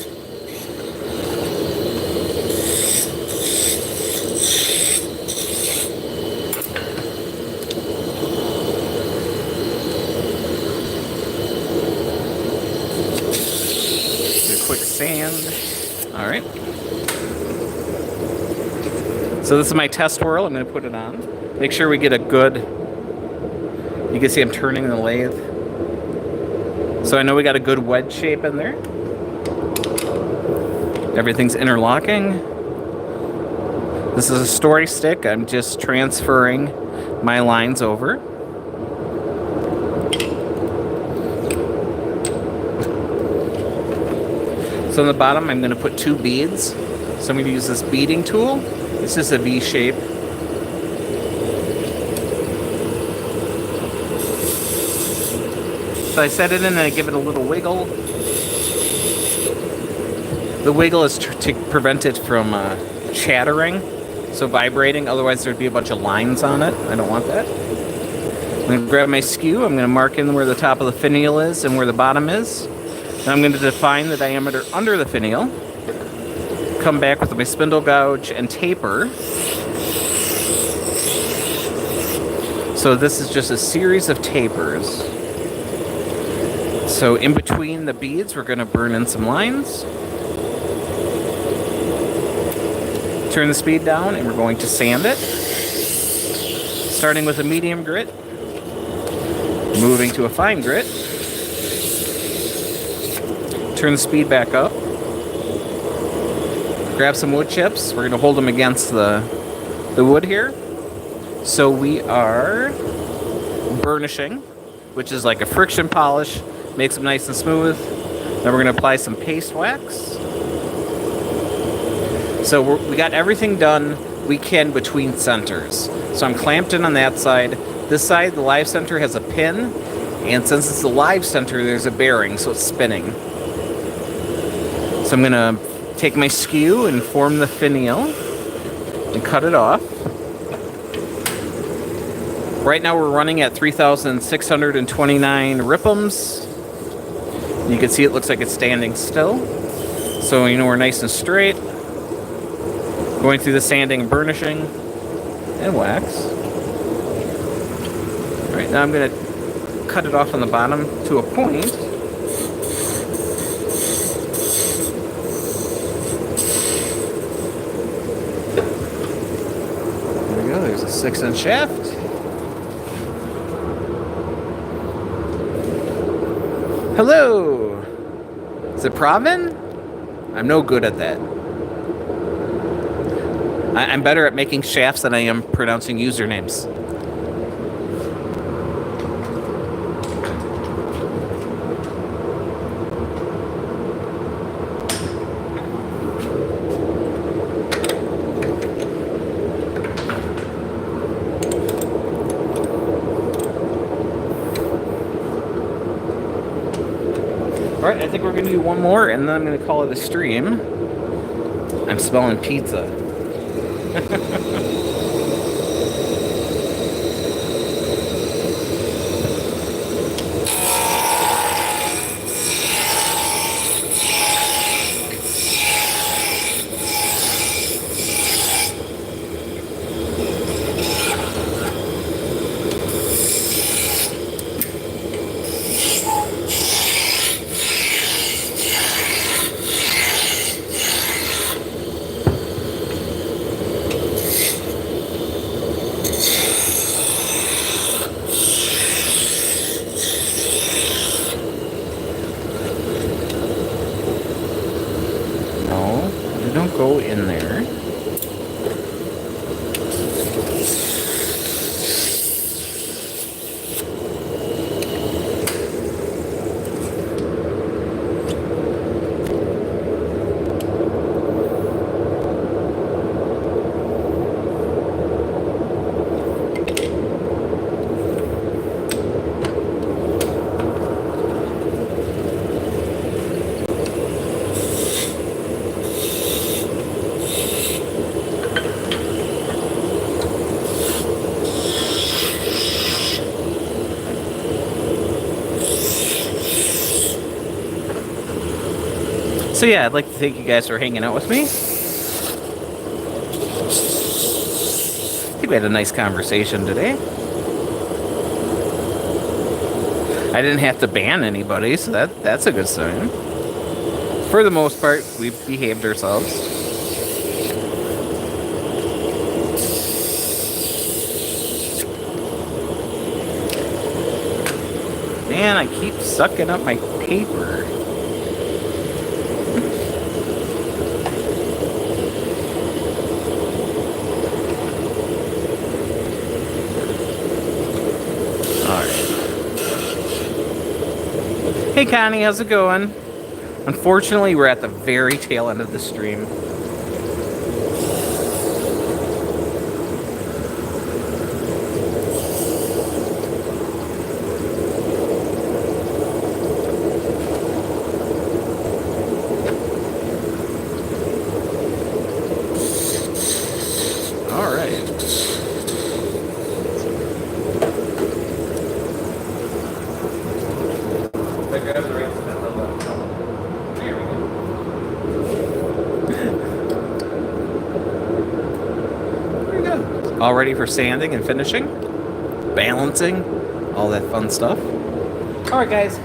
[SPEAKER 1] Sand. All right. So this is my test whirl. I'm going to put it on. Make sure we get a good... You can see I'm turning the lathe. So I know we got a good wedge shape in there. Everything's interlocking. This is a story stick. I'm just transferring my lines over. So on the bottom, I'm going to put 2 beads. So I'm going to use this beading tool. This is a V shape. So I set it in and I give it a little wiggle. The wiggle is to prevent it from chattering, so vibrating. Otherwise, there'd be a bunch of lines on it. I don't want that. I'm going to grab my skew. I'm going to mark in where the top of the finial is and where the bottom is. Then I'm going to define the diameter under the finial. Come back with my spindle gouge and taper. So this is just a series of tapers. So in between the beads, we're going to burn in some lines. Turn the speed down and we're going to sand it. Starting with a medium grit. Moving to a fine grit. Turn the speed back up. Grab some wood chips. We're going to hold them against the wood here. So we are burnishing, which is like a friction polish. Makes them nice and smooth. Then we're going to apply some paste wax. So we got everything done we can between centers. So I'm clamped in on that side. This side, the live center has a pin. And since it's the live center, there's a bearing, so it's spinning. So I'm going to take my skew and form the finial and cut it off. Right now we're running at 3,629 ripums. You can see it looks like it's standing still. So you know we're nice and straight. Going through the sanding and burnishing and wax. Alright, now I'm going to cut it off on the bottom to a point. There we go, there's a 6-inch shaft. Hello! Is it Pravin? I'm no good at that. I'm better at making shafts than I am pronouncing usernames. Alright, I think we're going to do one more, and then I'm going to call it a stream. I'm smelling pizza. Go in there. So yeah, I'd like to thank you guys for hanging out with me. I think we had a nice conversation today. I didn't have to ban anybody, so that's a good sign. For the most part, we've behaved ourselves. Man, I keep sucking up my paper. Hey Connie, how's it going? Unfortunately, we're at the very tail end of the stream. There you go. All ready for sanding and finishing, balancing, all that fun stuff. All right, guys.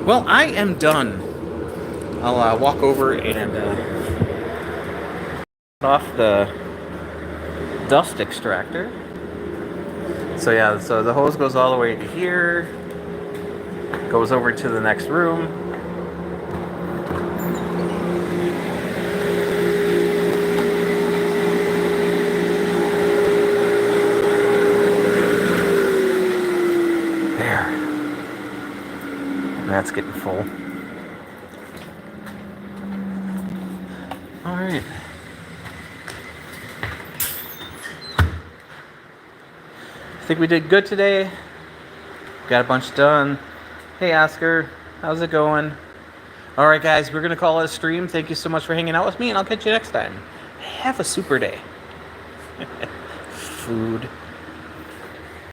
[SPEAKER 1] Well, I am done. I'll walk over and off the dust extractor. So yeah, so the hose goes all the way to here, goes over to the next room. There. And that's getting full. All right. I think we did good today. Got a bunch done. Hey Oscar, how's it going? All right guys, we're gonna call it a stream. Thank you so much for hanging out with me, and I'll catch you next time. Have a super day. Food.